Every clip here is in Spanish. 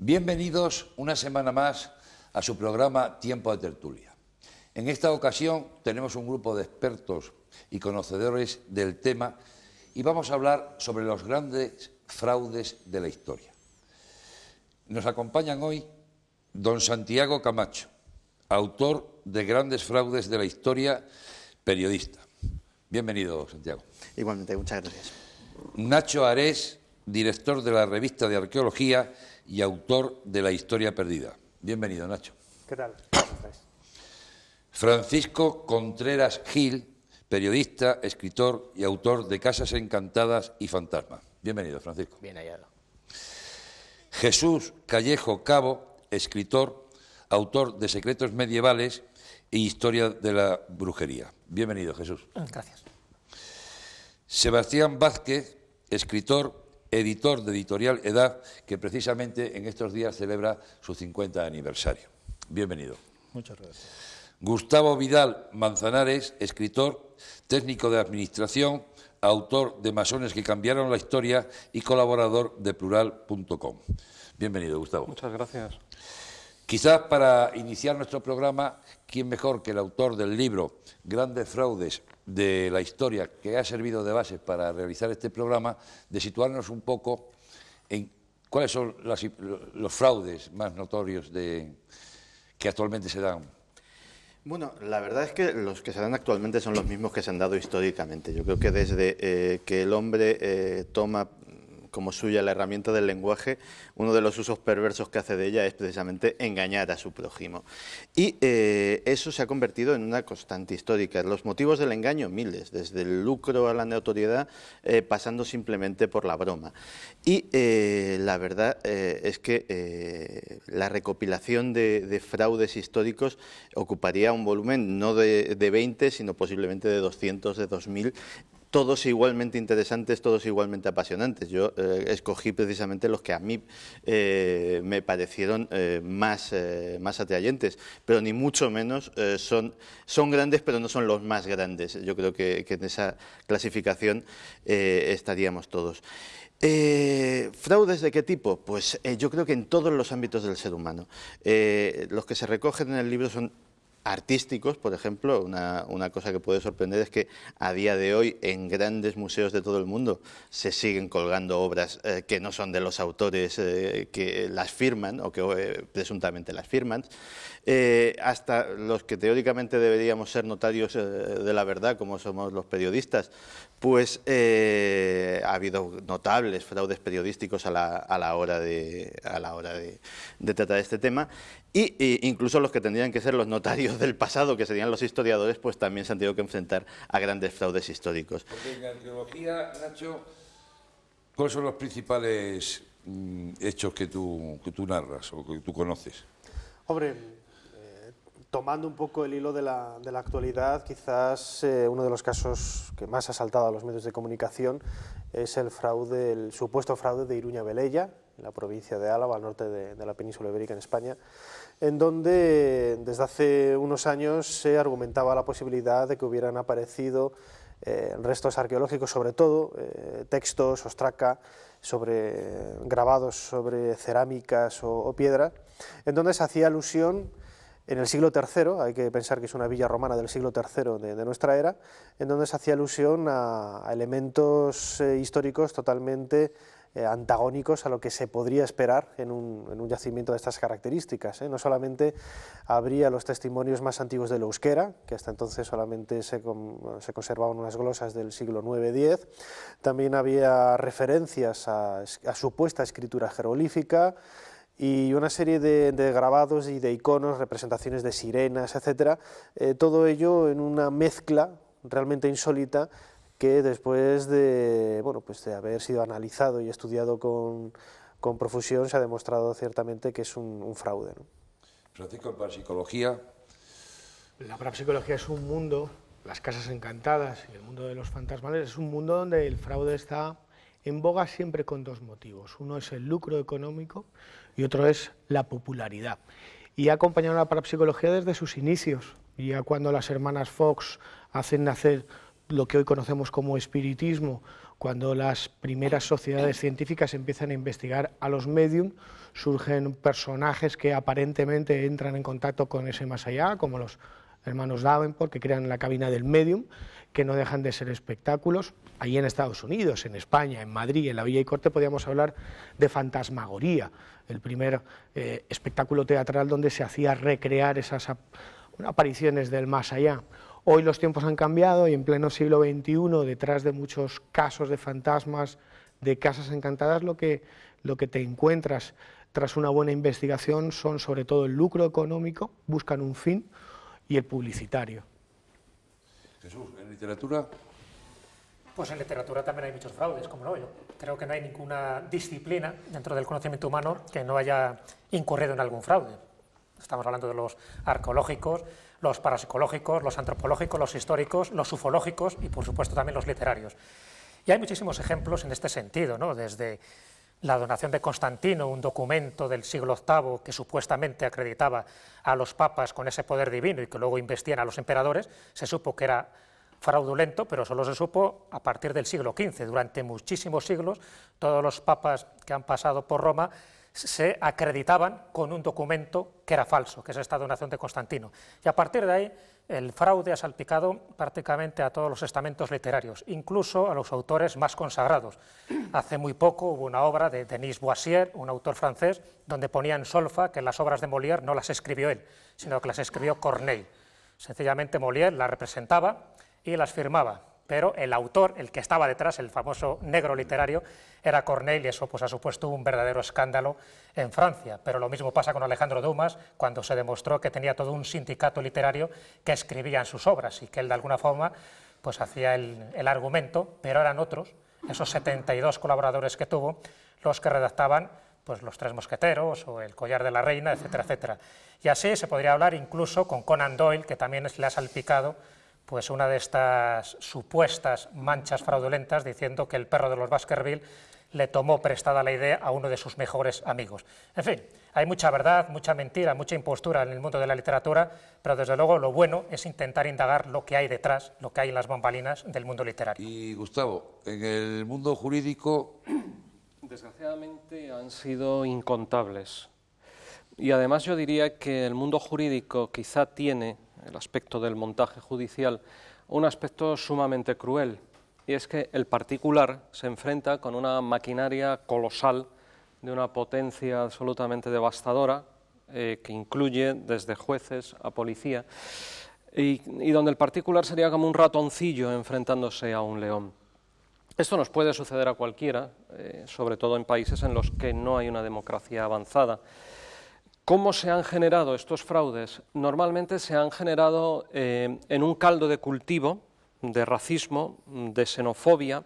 Bienvenidos una semana más a su programa Tiempo de Tertulia. En esta ocasión tenemos un grupo de expertos y conocedores del tema y vamos a hablar sobre los grandes fraudes de la historia. Nos acompañan hoy don Santiago Camacho, autor de Grandes fraudes de la historia, periodista. Bienvenido, Santiago. Igualmente, muchas gracias. Nacho Ares, director de la revista de arqueología y autor de La historia perdida. Bienvenido, Nacho. ¿Qué tal? ¿Cómo estáis? Francisco Contreras Gil, periodista, escritor y autor de Casas encantadas y fantasmas. Bienvenido, Francisco. Bien hallado. Jesús Callejo Cabo, escritor, autor de Secretos medievales e Historia de la brujería. Bienvenido, Jesús. Gracias. Sebastián Vázquez, escritor, editor de Editorial Edad, que precisamente en estos días celebra su 50 aniversario. Bienvenido. Muchas gracias. Gustavo Vidal Manzanares, escritor, técnico de administración, autor de Masones que cambiaron la historia y colaborador de Plural.com. Bienvenido, Gustavo. Muchas gracias. Quizás para iniciar nuestro programa, ¿quién mejor que el autor del libro Grandes fraudes de la historia, que ha servido de base para realizar este programa, de situarnos un poco en cuáles son los fraudes más notorios que actualmente se dan? Bueno, la verdad es que los que se dan actualmente son los mismos que se han dado históricamente. Yo creo que desde que el hombre toma como suya la herramienta del lenguaje, uno de los usos perversos que hace de ella es precisamente engañar a su prójimo. Y eso se ha convertido en una constante histórica. Los motivos del engaño, miles, desde el lucro a la notoriedad, pasando simplemente por la broma. Y la verdad es que la recopilación de fraudes históricos ocuparía un volumen no de 20, sino posiblemente de 200, de 2000, todos igualmente interesantes, todos igualmente apasionantes. Yo escogí precisamente los que a mí me parecieron más atrayentes, pero ni mucho menos son grandes, pero no son los más grandes. Yo creo que en esa clasificación estaríamos todos. ¿Fraudes de qué tipo? Pues yo creo que en todos los ámbitos del ser humano. Los que se recogen en el libro son artísticos, por ejemplo. Una cosa que puede sorprender es que a día de hoy en grandes museos de todo el mundo se siguen colgando obras que no son de los autores que las firman o que presuntamente las firman, hasta los que teóricamente deberíamos ser notarios de la verdad, como somos los periodistas. Pues ha habido notables fraudes periodísticos a la hora de tratar este tema. Y incluso los que tendrían que ser los notarios del pasado, que serían los historiadores, pues también se han tenido que enfrentar a grandes fraudes históricos. Porque en arqueología, Nacho, ¿cuáles son los principales hechos que tú narras o que tú conoces? Hombre, tomando un poco el hilo de la actualidad, quizás uno de los casos que más ha saltado a los medios de comunicación es el supuesto fraude de Iruña-Velella, en la provincia de Álava, al norte de la península ibérica en España, en donde desde hace unos años se argumentaba la posibilidad de que hubieran aparecido restos arqueológicos, sobre todo textos, ostraca, grabados sobre cerámicas o piedras, en donde se hacía alusión en el siglo III, hay que pensar que es una villa romana del siglo III de nuestra era, en donde se hacía alusión a elementos históricos totalmente antagónicos a lo que se podría esperar en un yacimiento de estas características. No solamente habría los testimonios más antiguos del euskera, que hasta entonces solamente se conservaban unas glosas del siglo IX-X, también había referencias a supuesta escritura jeroglífica, y una serie de grabados y de iconos, representaciones de sirenas, etcétera, todo ello en una mezcla realmente insólita que después de haber sido analizado y estudiado con profusión se ha demostrado ciertamente que es un fraude, ¿no? Francisco, en parapsicología. La parapsicología es un mundo, las casas encantadas y el mundo de los fantasmales es un mundo donde el fraude está en boga siempre con dos motivos. Uno es el lucro económico y otro es la popularidad. Y ha acompañado a la parapsicología desde sus inicios. Ya cuando las hermanas Fox hacen nacer lo que hoy conocemos como espiritismo, Cuando las primeras sociedades científicas empiezan a investigar a los medium, surgen personajes que aparentemente entran en contacto con ese más allá, como los hermanos Davenport, que crean la cabina del medium, que no dejan de ser espectáculos. Allí en Estados Unidos, en España, en Madrid, en la Villa y Corte, podríamos hablar de fantasmagoría, el primer espectáculo teatral donde se hacía recrear esas apariciones del más allá. Hoy los tiempos han cambiado y en pleno siglo XXI, detrás de muchos casos de fantasmas, de casas encantadas, lo que te encuentras tras una buena investigación son sobre todo el lucro económico, buscan un fin, y el publicitario. Jesús, ¿en literatura? Pues en literatura también hay muchos fraudes, como no. Yo creo que no hay ninguna disciplina dentro del conocimiento humano que no haya incurrido en algún fraude. Estamos hablando de los arqueológicos, los parapsicológicos, los antropológicos, los históricos, los ufológicos y, por supuesto, también los literarios. Y hay muchísimos ejemplos en este sentido, ¿no? Desde la donación de Constantino, un documento del siglo VIII que supuestamente acreditaba a los papas con ese poder divino y que luego investían a los emperadores, se supo que era fraudulento, pero solo se supo a partir del siglo XV. Durante muchísimos siglos, todos los papas que han pasado por Roma se acreditaban con un documento que era falso, que es esta donación de Constantino. Y a partir de ahí, el fraude ha salpicado prácticamente a todos los estamentos literarios, incluso a los autores más consagrados. Hace muy poco hubo una obra de Denis Boissier, un autor francés, donde ponía en solfa que las obras de Molière no las escribió él, sino que las escribió Corneille. Sencillamente Molière las representaba y las firmaba, pero el autor, el que estaba detrás, el famoso negro literario, era Corneille, y eso pues ha supuesto un verdadero escándalo en Francia. Pero lo mismo pasa con Alejandro Dumas, cuando se demostró que tenía todo un sindicato literario que escribía en sus obras y que él de alguna forma pues hacía el argumento, pero eran otros, esos 72 colaboradores que tuvo, los que redactaban pues Los Tres Mosqueteros o El Collar de la Reina, etcétera, etcétera. Y así se podría hablar incluso con Conan Doyle, que también le ha salpicado pues una de estas supuestas manchas fraudulentas, diciendo que el perro de los Baskerville le tomó prestada la idea a uno de sus mejores amigos. En fin, hay mucha verdad, mucha mentira, mucha impostura en el mundo de la literatura, pero desde luego lo bueno es intentar indagar lo que hay detrás, lo que hay en las bambalinas del mundo literario. Y Gustavo, en el mundo jurídico... Desgraciadamente han sido incontables. Y además yo diría que el mundo jurídico quizá tiene, el aspecto del montaje judicial, un aspecto sumamente cruel, y es que el particular se enfrenta con una maquinaria colosal de una potencia absolutamente devastadora, que incluye desde jueces a policía, y donde el particular sería como un ratoncillo enfrentándose a un león. Esto nos puede suceder a cualquiera, sobre todo en países en los que no hay una democracia avanzada. ¿Cómo se han generado estos fraudes? Normalmente se han generado en un caldo de cultivo, de racismo, de xenofobia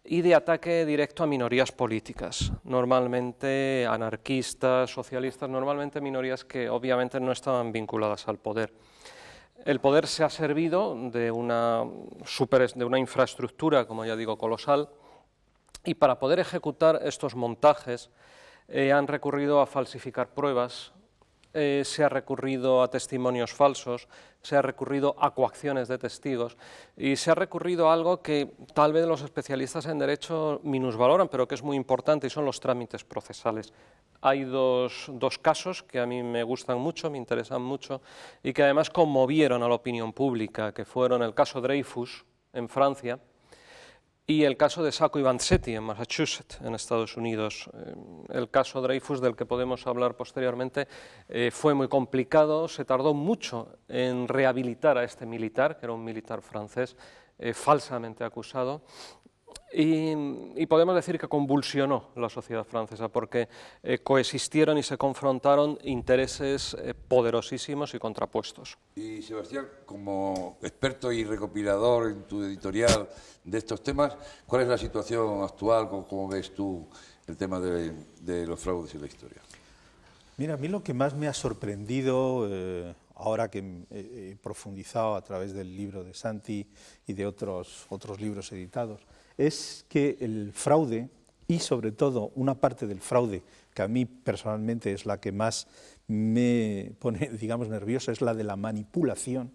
y de ataque directo a minorías políticas, normalmente anarquistas, socialistas, normalmente minorías que obviamente no estaban vinculadas al poder. El poder se ha servido de una infraestructura, como ya digo, colosal, y para poder ejecutar estos montajes han recurrido a falsificar pruebas, se ha recurrido a testimonios falsos, se ha recurrido a coacciones de testigos y se ha recurrido a algo que tal vez los especialistas en derecho minusvaloran, pero que es muy importante, y son los trámites procesales. Hay dos casos que a mí me gustan mucho, me interesan mucho y que además conmovieron a la opinión pública, que fueron el caso Dreyfus en Francia y el caso de Sacco y Vanzetti en Massachusetts, en Estados Unidos. El caso Dreyfus, del que podemos hablar posteriormente, fue muy complicado, se tardó mucho en rehabilitar a este militar, que era un militar francés falsamente acusado, y podemos decir que convulsionó la sociedad francesa, porque coexistieron y se confrontaron intereses poderosísimos y contrapuestos. Y Sebastián, como experto y recopilador en tu editorial de estos temas, ¿cuál es la situación actual? ¿Cómo ves tú el tema de los fraudes en la historia? Mira, a mí lo que más me ha sorprendido, ahora que he profundizado a través del libro de Santi y de otros libros editados, es que el fraude, y sobre todo una parte del fraude que a mí personalmente es la que más me pone, digamos, nerviosa, es la de la manipulación,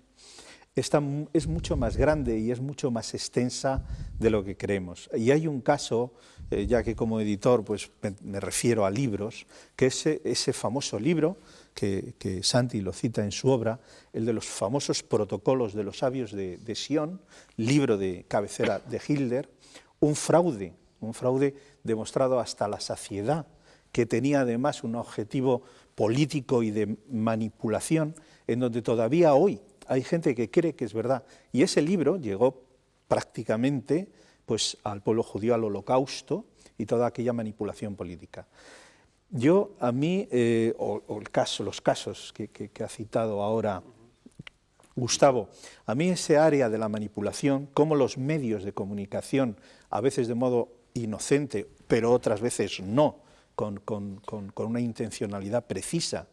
es mucho más grande y es mucho más extensa de lo que creemos. Y hay un caso, ya que como editor pues me refiero a libros, que es ese famoso libro que Santi lo cita en su obra, el de los famosos protocolos de los sabios de Sion, libro de cabecera de Hitler, un fraude demostrado hasta la saciedad, que tenía además un objetivo político y de manipulación, en donde todavía hoy hay gente que cree que es verdad. Y ese libro llegó prácticamente pues, al pueblo judío, al Holocausto y toda aquella manipulación política. A mí, los casos que ha citado ahora Gustavo, a mí ese área de la manipulación, cómo los medios de comunicación, a veces de modo inocente, pero otras veces no, con una intencionalidad precisa,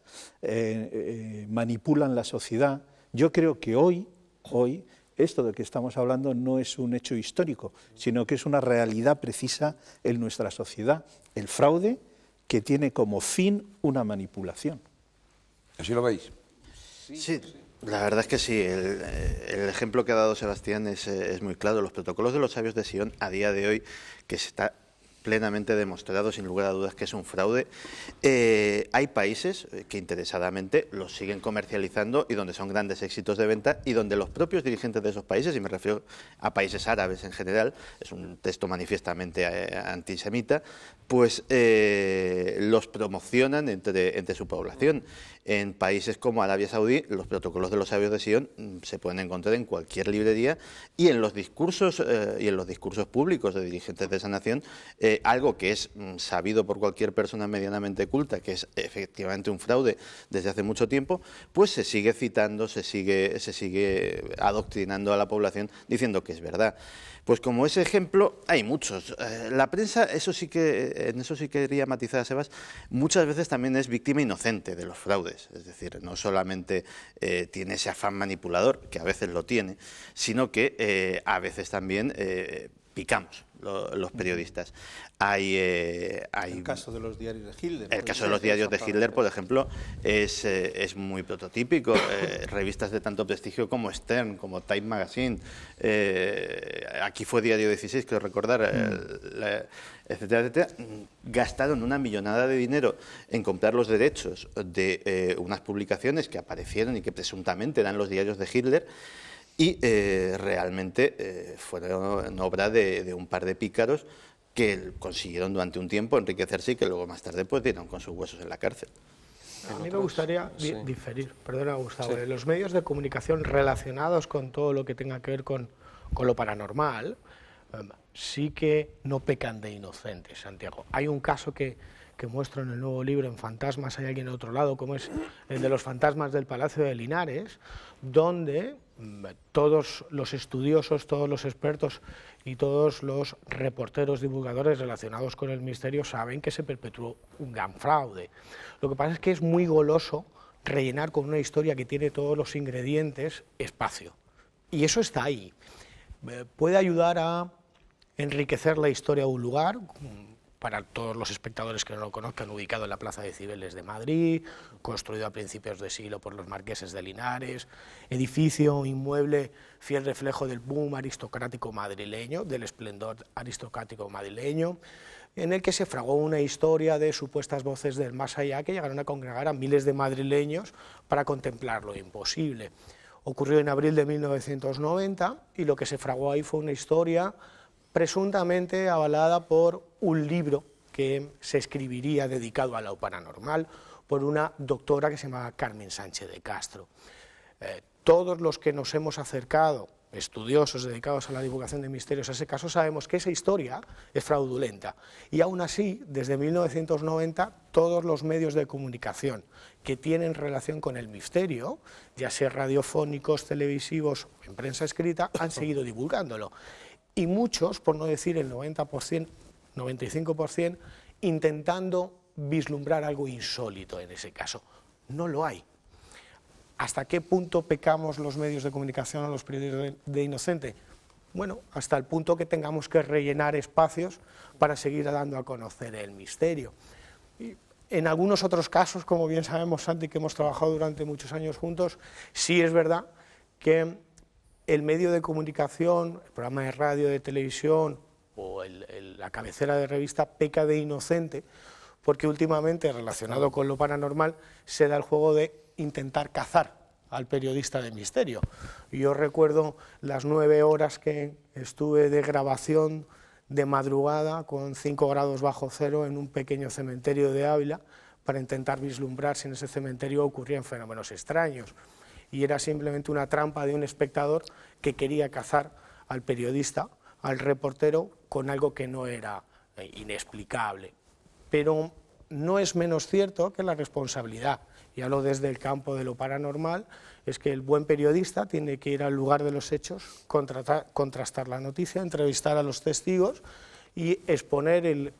manipulan la sociedad. Yo creo que hoy, esto de que estamos hablando no es un hecho histórico, sino que es una realidad precisa en nuestra sociedad. El fraude que tiene como fin una manipulación. ¿Así lo veis? Sí, la verdad es que sí. El ejemplo que ha dado Sebastián es muy claro. Los protocolos de los sabios de Sion, a día de hoy, que se está plenamente demostrado, sin lugar a dudas, que es un fraude. Hay países que interesadamente los siguen comercializando y donde son grandes éxitos de venta y donde los propios dirigentes de esos países, y me refiero a países árabes en general, es un texto manifiestamente antisemita, pues los promocionan entre su población. En países como Arabia Saudí, los protocolos de los sabios de Sion se pueden encontrar en cualquier librería y en los discursos públicos de dirigentes de esa nación, algo que es sabido por cualquier persona medianamente culta, que es efectivamente un fraude desde hace mucho tiempo, pues se sigue citando, se sigue adoctrinando a la población diciendo que es verdad. Pues como ese ejemplo hay muchos. La prensa, en eso sí quería matizar a Sebas, muchas veces también es víctima inocente de los fraudes. Es decir, no solamente tiene ese afán manipulador, que a veces lo tiene, sino que a veces también picamos los periodistas. El caso de los diarios de Hitler. El caso de los diarios de Hitler, por ejemplo, es muy prototípico. Revistas de tanto prestigio como Stern, como Time Magazine, aquí fue Diario 16, creo recordar, etcétera, etcétera, gastaron una millonada de dinero en comprar los derechos de unas publicaciones que aparecieron y que presuntamente eran los diarios de Hitler. Y realmente fueron obra de un par de pícaros que consiguieron durante un tiempo enriquecerse y que luego más tarde pues dieron con sus huesos en la cárcel. A mí me gustaría diferir, perdona Gustavo, los medios de comunicación relacionados con todo lo que tenga que ver con lo paranormal sí que no pecan de inocentes, Santiago. Hay un caso que muestro en el nuevo libro, en Fantasmas hay alguien en otro lado, como es el de los fantasmas del Palacio de Linares, donde todos los estudiosos, todos los expertos y todos los reporteros, divulgadores relacionados con el misterio saben que se perpetuó un gran fraude. Lo que pasa es que es muy goloso rellenar con una historia que tiene todos los ingredientes espacio. Y eso está ahí. Puede ayudar a enriquecer la historia de un lugar. Para todos los espectadores que no lo conozcan, ubicado en la Plaza de Cibeles de Madrid, construido a principios de siglo por los marqueses de Linares, edificio, inmueble, fiel reflejo del boom aristocrático madrileño, del esplendor aristocrático madrileño, en el que se fraguó una historia de supuestas voces del más allá que llegaron a congregar a miles de madrileños para contemplar lo imposible. Ocurrió en abril de 1990 y lo que se fraguó ahí fue una historia presuntamente avalada por un libro que se escribiría dedicado a lo paranormal por una doctora que se llamaba Carmen Sánchez de Castro. Todos los que nos hemos acercado, estudiosos dedicados a la divulgación de misterios a ese caso, sabemos que esa historia es fraudulenta. Y aún así, desde 1990, todos los medios de comunicación que tienen relación con el misterio, ya sea radiofónicos, televisivos o en prensa escrita, han seguido divulgándolo. Y muchos, por no decir el 90%, 95%, intentando vislumbrar algo insólito en ese caso. No lo hay. ¿Hasta qué punto pecamos los medios de comunicación o los periodistas de inocente? Bueno, hasta el punto que tengamos que rellenar espacios para seguir dando a conocer el misterio. Y en algunos otros casos, como bien sabemos, Santi, que hemos trabajado durante muchos años juntos, sí es verdad que el medio de comunicación, el programa de radio, de televisión o la cabecera de revista peca de inocente, porque últimamente, relacionado con lo paranormal, se da el juego de intentar cazar al periodista de misterio. Yo recuerdo las 9 horas que estuve de grabación de madrugada con 5 grados bajo cero en un pequeño cementerio de Ávila para intentar vislumbrar si en ese cementerio ocurrían fenómenos extraños. Y era simplemente una trampa de un espectador que quería cazar al periodista, al reportero, con algo que no era inexplicable. Pero no es menos cierto que la responsabilidad, y hablo desde el campo de lo paranormal, es que el buen periodista tiene que ir al lugar de los hechos, contrastar la noticia, entrevistar a los testigos y exponer el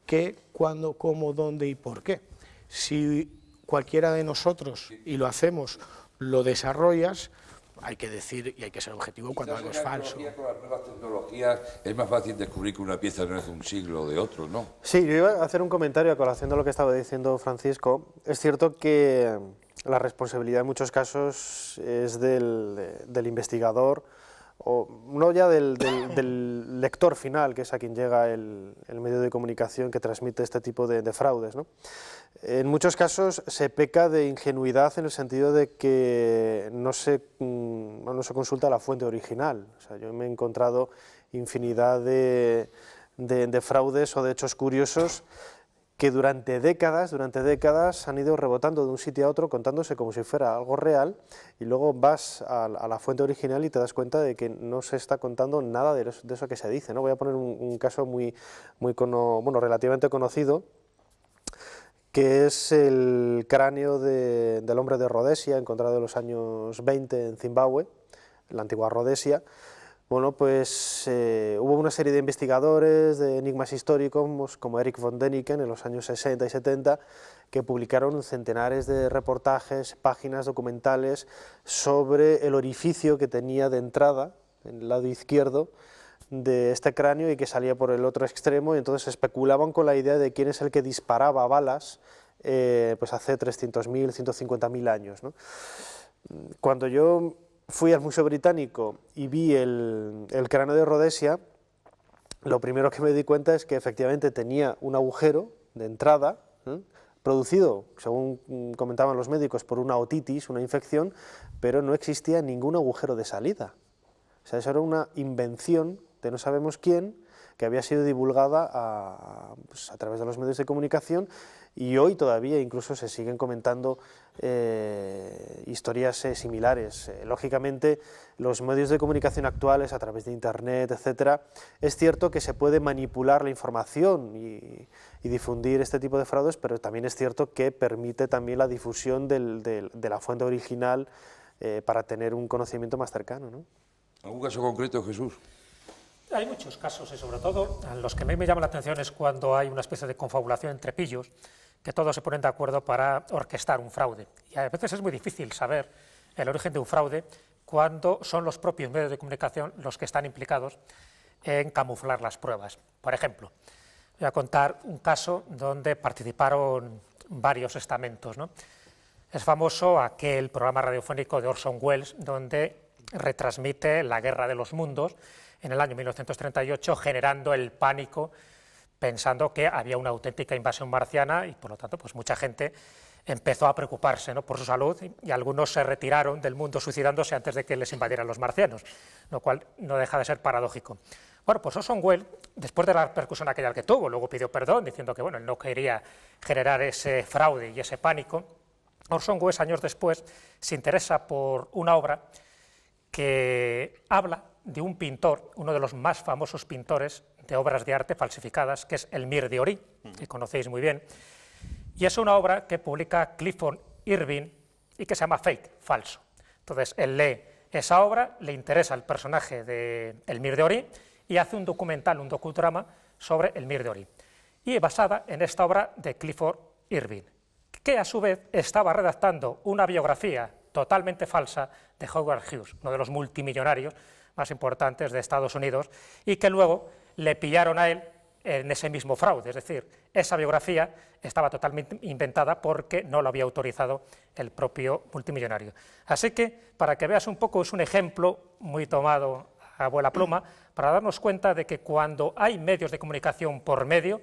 qué, cuándo, cómo, dónde y por qué. Si cualquiera de nosotros, y lo hacemos, lo desarrollas, hay que decir y hay que ser objetivo cuando algo es falso. Con las nuevas tecnologías es más fácil descubrir que una pieza no es de un siglo o de otro, ¿no? Sí, yo iba a hacer un comentario a colación de lo que estaba diciendo Francisco. Es cierto que la responsabilidad en muchos casos es del investigador, o no ya del lector final, que es a quien llega el medio de comunicación que transmite este tipo de fraudes, ¿no? En muchos casos se peca de ingenuidad en el sentido de que no se consulta la fuente original. O sea, yo me he encontrado infinidad de fraudes o de hechos curiosos que durante décadas han ido rebotando de un sitio a otro contándose como si fuera algo real, y luego vas a la fuente original y te das cuenta de que no se está contando nada de eso que se dice, ¿no? Voy a poner un caso relativamente conocido, que es el cráneo del hombre de Rodesia, encontrado en los años 20 en Zimbabue, la antigua Rodesia. Bueno, pues hubo una serie de investigadores de enigmas históricos como Eric von Däniken en los años 60 y 70 que publicaron centenares de reportajes, páginas documentales sobre el orificio que tenía de entrada en el lado izquierdo de este cráneo y que salía por el otro extremo, y entonces especulaban con la idea de quién es el que disparaba balas pues hace 300.000, 150.000 años, ¿no? Cuando yo fui al Museo Británico y vi el cráneo de Rodesia, lo primero que me di cuenta es que efectivamente tenía un agujero de entrada, producido, según comentaban los médicos, por una otitis, una infección, pero no existía ningún agujero de salida. O sea, eso era una invención de no sabemos quién, que había sido divulgada a través de los medios de comunicación, y hoy todavía incluso se siguen comentando historias similares. Lógicamente, los medios de comunicación actuales, a través de Internet, etcétera, es cierto que se puede manipular la información y difundir este tipo de fraudes, pero también es cierto que permite también la difusión de la fuente original para tener un conocimiento más cercano, ¿no? ¿Algún caso concreto, Jesús? Hay muchos casos, y sobre todo los que a mí me llaman la atención es cuando hay una especie de confabulación entre pillos, que todos se ponen de acuerdo para orquestar un fraude. Y a veces es muy difícil saber el origen de un fraude cuando son los propios medios de comunicación los que están implicados en camuflar las pruebas. Por ejemplo, voy a contar un caso donde participaron varios estamentos, ¿no? Es famoso aquel programa radiofónico de Orson Welles donde retransmite la Guerra de los Mundos en el año 1938, generando el pánico, pensando que había una auténtica invasión marciana, y por lo tanto pues mucha gente empezó a preocuparse, ¿no?, por su salud, y algunos se retiraron del mundo suicidándose antes de que les invadieran los marcianos, lo cual no deja de ser paradójico. Bueno, pues Orson Welles, después de la repercusión aquella que tuvo, luego pidió perdón diciendo que bueno, él no quería generar ese fraude y ese pánico. Orson Welles, años después, se interesa por una obra que habla de un pintor, uno de los más famosos pintores de obras de arte falsificadas, que es el Mir de Ori, que conocéis muy bien, y es una obra que publica Clifford Irving y que se llama Fake, falso. Entonces él lee esa obra, le interesa el personaje de el Mir de Ori y hace un documental, un docudrama sobre el Mir de Ori, y basada en esta obra de Clifford Irving, que a su vez estaba redactando una biografía totalmente falsa de Howard Hughes, uno de los multimillonarios más importantes de Estados Unidos, y que luego le pillaron a él en ese mismo fraude, es decir, esa biografía estaba totalmente inventada porque no lo había autorizado el propio multimillonario. Así que, para que veas un poco, es un ejemplo muy tomado a vuela pluma, para darnos cuenta de que cuando hay medios de comunicación por medio,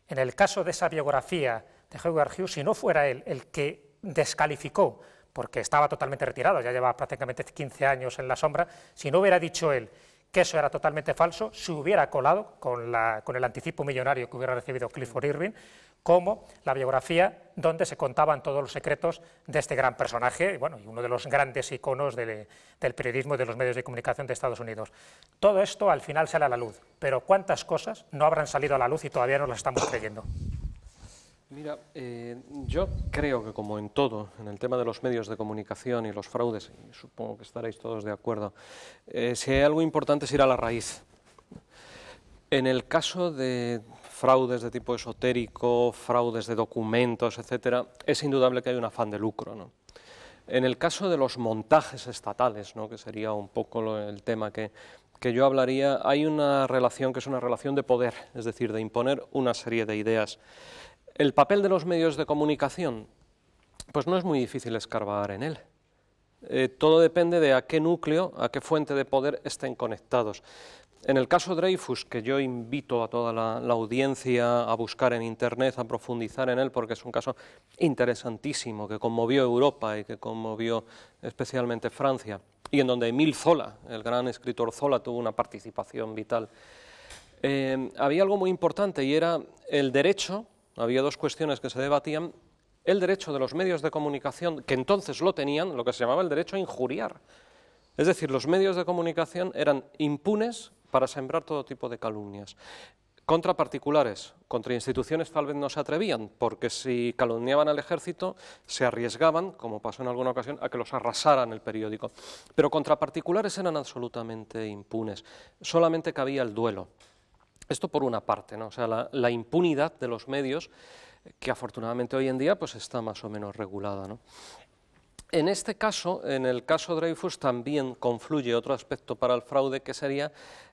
en el caso de esa biografía de Howard Hughes, si no fuera él el que descalificó, porque estaba totalmente retirado, ya lleva prácticamente 15 años en la sombra, si no hubiera dicho él que eso era totalmente falso, se hubiera colado con el anticipo millonario que hubiera recibido Clifford Irving, como la biografía donde se contaban todos los secretos de este gran personaje, bueno, y uno de los grandes iconos del periodismo y de los medios de comunicación de Estados Unidos. Todo esto al final sale a la luz, pero ¿cuántas cosas no habrán salido a la luz y todavía no las estamos creyendo? Mira, yo creo que como en todo, en el tema de los medios de comunicación y los fraudes, y supongo que estaréis todos de acuerdo, si hay algo importante es ir a la raíz. En el caso de fraudes de tipo esotérico, fraudes de documentos, etcétera, es indudable que hay un afán de lucro, ¿no? En el caso de los montajes estatales, ¿no?, que sería un poco el tema que yo hablaría, hay una relación que es una relación de poder, es decir, de imponer una serie de ideas. El papel de los medios de comunicación, pues no es muy difícil escarbar en él. Todo depende de a qué núcleo, a qué fuente de poder estén conectados. En el caso Dreyfus, que yo invito a toda la audiencia a buscar en Internet, a profundizar en él, porque es un caso interesantísimo, que conmovió Europa y que conmovió especialmente Francia, y en donde Émile Zola, el gran escritor Zola, tuvo una participación vital. Había algo muy importante y era el derecho. Había dos cuestiones que se debatían: el derecho de los medios de comunicación, que entonces lo tenían, lo que se llamaba el derecho a injuriar. Es decir, los medios de comunicación eran impunes para sembrar todo tipo de calumnias. Contra particulares, contra instituciones tal vez no se atrevían, porque si calumniaban al ejército se arriesgaban, como pasó en alguna ocasión, a que los arrasaran el periódico. Pero contra particulares eran absolutamente impunes, solamente cabía el duelo. Esto por una parte, ¿no? O sea, la impunidad de los medios, que afortunadamente hoy en día pues está más o menos regulada, ¿no? En este caso, en el caso Dreyfus, también confluye otro aspecto para el fraude, que sería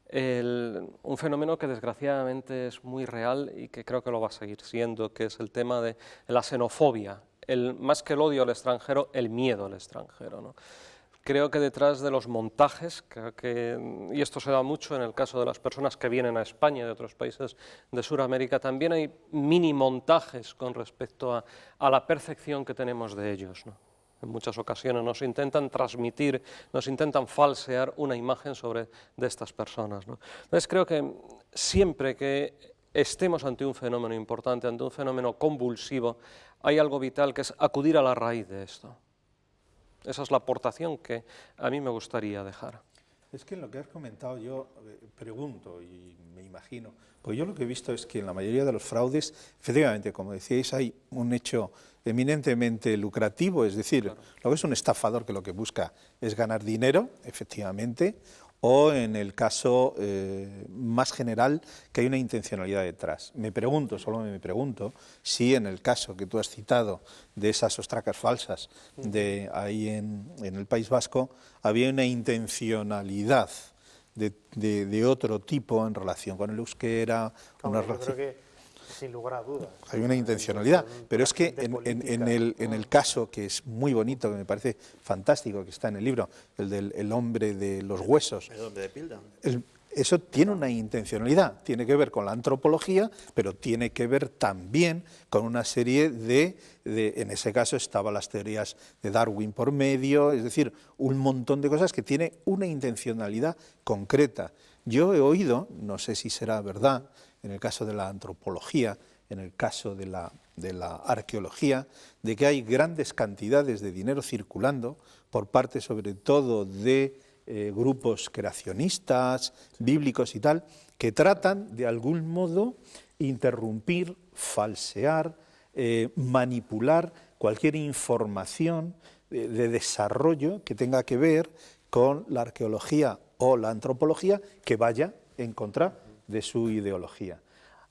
un fenómeno que desgraciadamente es muy real y que creo que lo va a seguir siendo, que es el tema de la xenofobia, más que el odio al extranjero, el miedo al extranjero, ¿no? Creo que detrás de los montajes, y esto se da mucho en el caso de las personas que vienen a España de otros países de Sudamérica, también hay mini montajes con respecto a la percepción que tenemos de ellos, ¿no? En muchas ocasiones nos intentan transmitir, nos intentan falsear una imagen de estas personas, ¿no? Entonces creo que siempre que estemos ante un fenómeno importante, ante un fenómeno convulsivo, hay algo vital que es acudir a la raíz de esto. Esa es la aportación que a mí me gustaría dejar. Es que en lo que has comentado yo pregunto y me imagino, pues yo lo que he visto es que en la mayoría de los fraudes, efectivamente, como decíais, hay un hecho eminentemente lucrativo, es decir, claro, lo que es un estafador que lo que busca es ganar dinero, efectivamente, o en el caso más general, que hay una intencionalidad detrás. Solo me pregunto, si en el caso que tú has citado de esas ostracas falsas de ahí en el País Vasco, había una intencionalidad de otro tipo en relación con el euskera. Yo creo que, sin lugar a dudas, hay una intencionalidad, pero es que en el caso, que es muy bonito, que me parece fantástico, que está en el libro, el del hombre de los huesos, el hombre de Pildan, eso tiene una intencionalidad, tiene que ver con la antropología, pero tiene que ver también con una serie en ese caso estaban las teorías de Darwin por medio, es decir, un montón de cosas que tiene una intencionalidad concreta. Yo he oído, no sé si será verdad, en el caso de la antropología, en el caso de la arqueología, de que hay grandes cantidades de dinero circulando por parte sobre todo de grupos creacionistas, bíblicos y tal, que tratan de algún modo interrumpir, falsear, manipular cualquier información de desarrollo que tenga que ver con la arqueología o la antropología que vaya en contra de su ideología.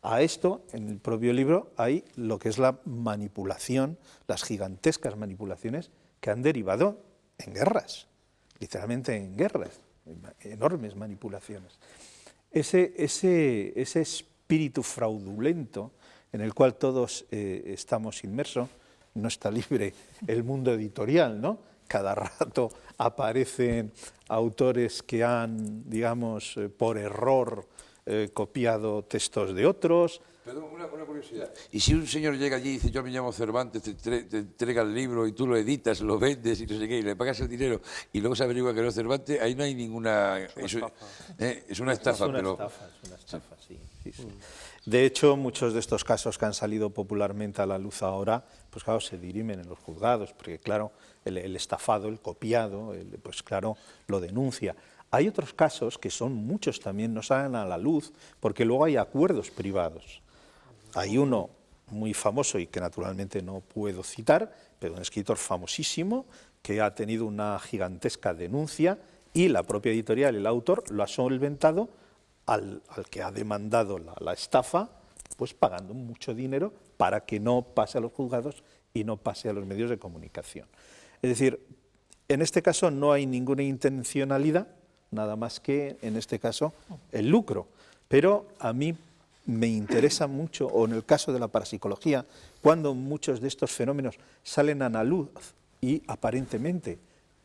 A esto, en el propio libro, hay lo que es la manipulación, las gigantescas manipulaciones que han derivado en guerras, literalmente en guerras, enormes manipulaciones. Ese espíritu fraudulento en el cual todos estamos inmersos. No está libre el mundo editorial, ¿no? Cada rato aparecen autores que han, digamos, por error copiado textos de otros. Perdón, una curiosidad. Y si un señor llega allí y dice, yo me llamo Cervantes, te entrega el libro y tú lo editas, lo vendes y no sé qué, y le pagas el dinero y luego se averigua que no es Cervantes, ahí no hay ninguna... Es una estafa. Es una estafa, sí. De hecho, muchos de estos casos que han salido popularmente a la luz ahora, pues claro, se dirimen en los juzgados, porque claro, el estafado, el copiado, pues claro, lo denuncia. Hay otros casos que son muchos también, no salen a la luz, porque luego hay acuerdos privados. Hay uno muy famoso y que naturalmente no puedo citar, pero un escritor famosísimo que ha tenido una gigantesca denuncia y la propia editorial, el autor, lo ha solventado al que ha demandado la estafa, pues pagando mucho dinero para que no pase a los juzgados y no pase a los medios de comunicación. Es decir, en este caso no hay ninguna intencionalidad, nada más que, en este caso, el lucro. Pero a mí me interesa mucho, o en el caso de la parapsicología, cuando muchos de estos fenómenos salen a la luz y aparentemente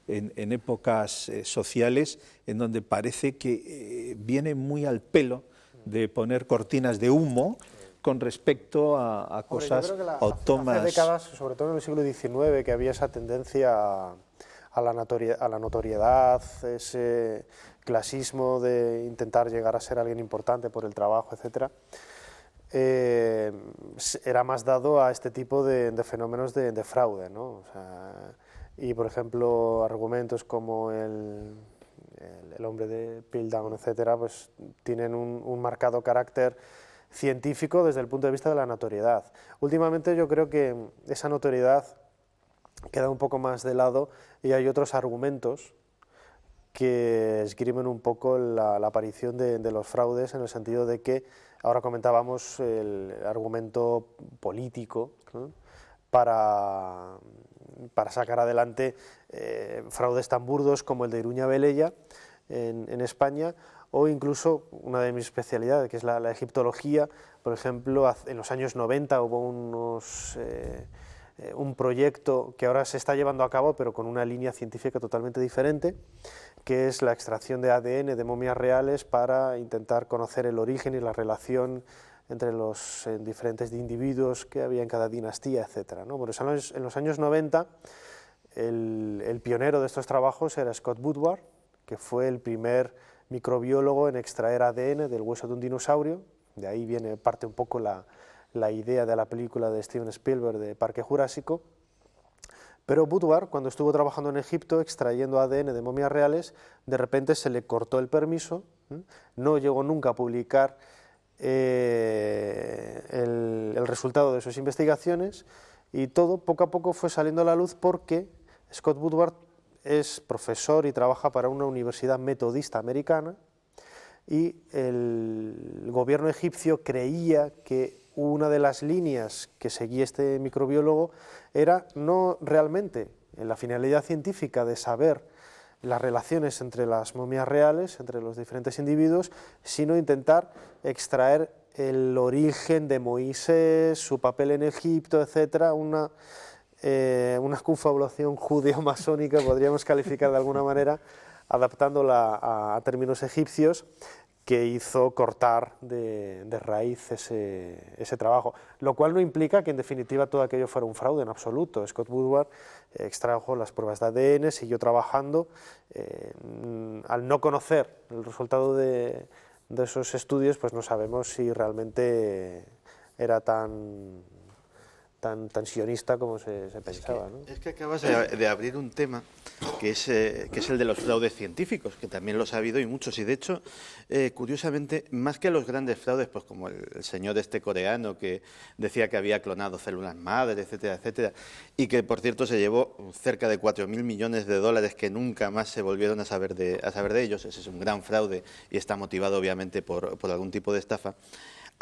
en épocas sociales en donde parece que viene muy al pelo de poner cortinas de humo con respecto a cosas autónomas. Hace décadas, sobre todo en el siglo XIX, que había esa tendencia a la notoriedad, ese clasismo de intentar llegar a ser alguien importante por el trabajo, etc., era más dado a este tipo de fenómenos de fraude, ¿no? O sea, y, por ejemplo, argumentos como el hombre de Piltdown, etc., pues tienen un marcado carácter científico desde el punto de vista de la notoriedad. Últimamente yo creo que esa notoriedad queda un poco más de lado y hay otros argumentos que esgrimen un poco la aparición de los fraudes, en el sentido de que, ahora comentábamos el argumento político, ¿no?, para sacar adelante fraudes tan burdos como el de Iruña Velella en España, o incluso una de mis especialidades, que es la egiptología. Por ejemplo, en los años 90 hubo un proyecto que ahora se está llevando a cabo, pero con una línea científica totalmente diferente, que es la extracción de ADN de momias reales para intentar conocer el origen y la relación entre los diferentes individuos que había en cada dinastía, etc., ¿no? Bueno, en los años 90 el pionero de estos trabajos era Scott Woodward, que fue el primer microbiólogo en extraer ADN del hueso de un dinosaurio. De ahí parte un poco la idea de la película de Steven Spielberg de Parque Jurásico. Pero Woodward, cuando estuvo trabajando en Egipto extrayendo ADN de momias reales, de repente se le cortó el permiso, no llegó nunca a publicar el resultado de sus investigaciones, y todo poco a poco fue saliendo a la luz porque Scott Woodward es profesor y trabaja para una universidad metodista americana, y el gobierno egipcio creía que una de las líneas que seguía este microbiólogo era no realmente en la finalidad científica de saber las relaciones entre las momias reales, entre los diferentes individuos, sino intentar extraer el origen de Moisés, su papel en Egipto, etcétera, una confabulación judeo-masónica, podríamos calificar de alguna manera, adaptándola a términos egipcios, que hizo cortar de raíz ese trabajo, lo cual no implica que en definitiva todo aquello fuera un fraude en absoluto. Scott Woodward extrajo las pruebas de ADN, siguió trabajando. Al no conocer el resultado de esos estudios, pues no sabemos si realmente era tan sionista como se pensaba, ¿no? Es que acabas de abrir un tema que es el de los fraudes científicos, que también los ha habido y muchos, y de hecho, curiosamente, más que los grandes fraudes, pues como el señor coreano que decía que había clonado células madre, etcétera, etcétera, y que por cierto se llevó cerca de 4.000 millones de dólares que nunca más se volvieron a saber de ellos. Ese es un gran fraude y está motivado obviamente por algún tipo de estafa.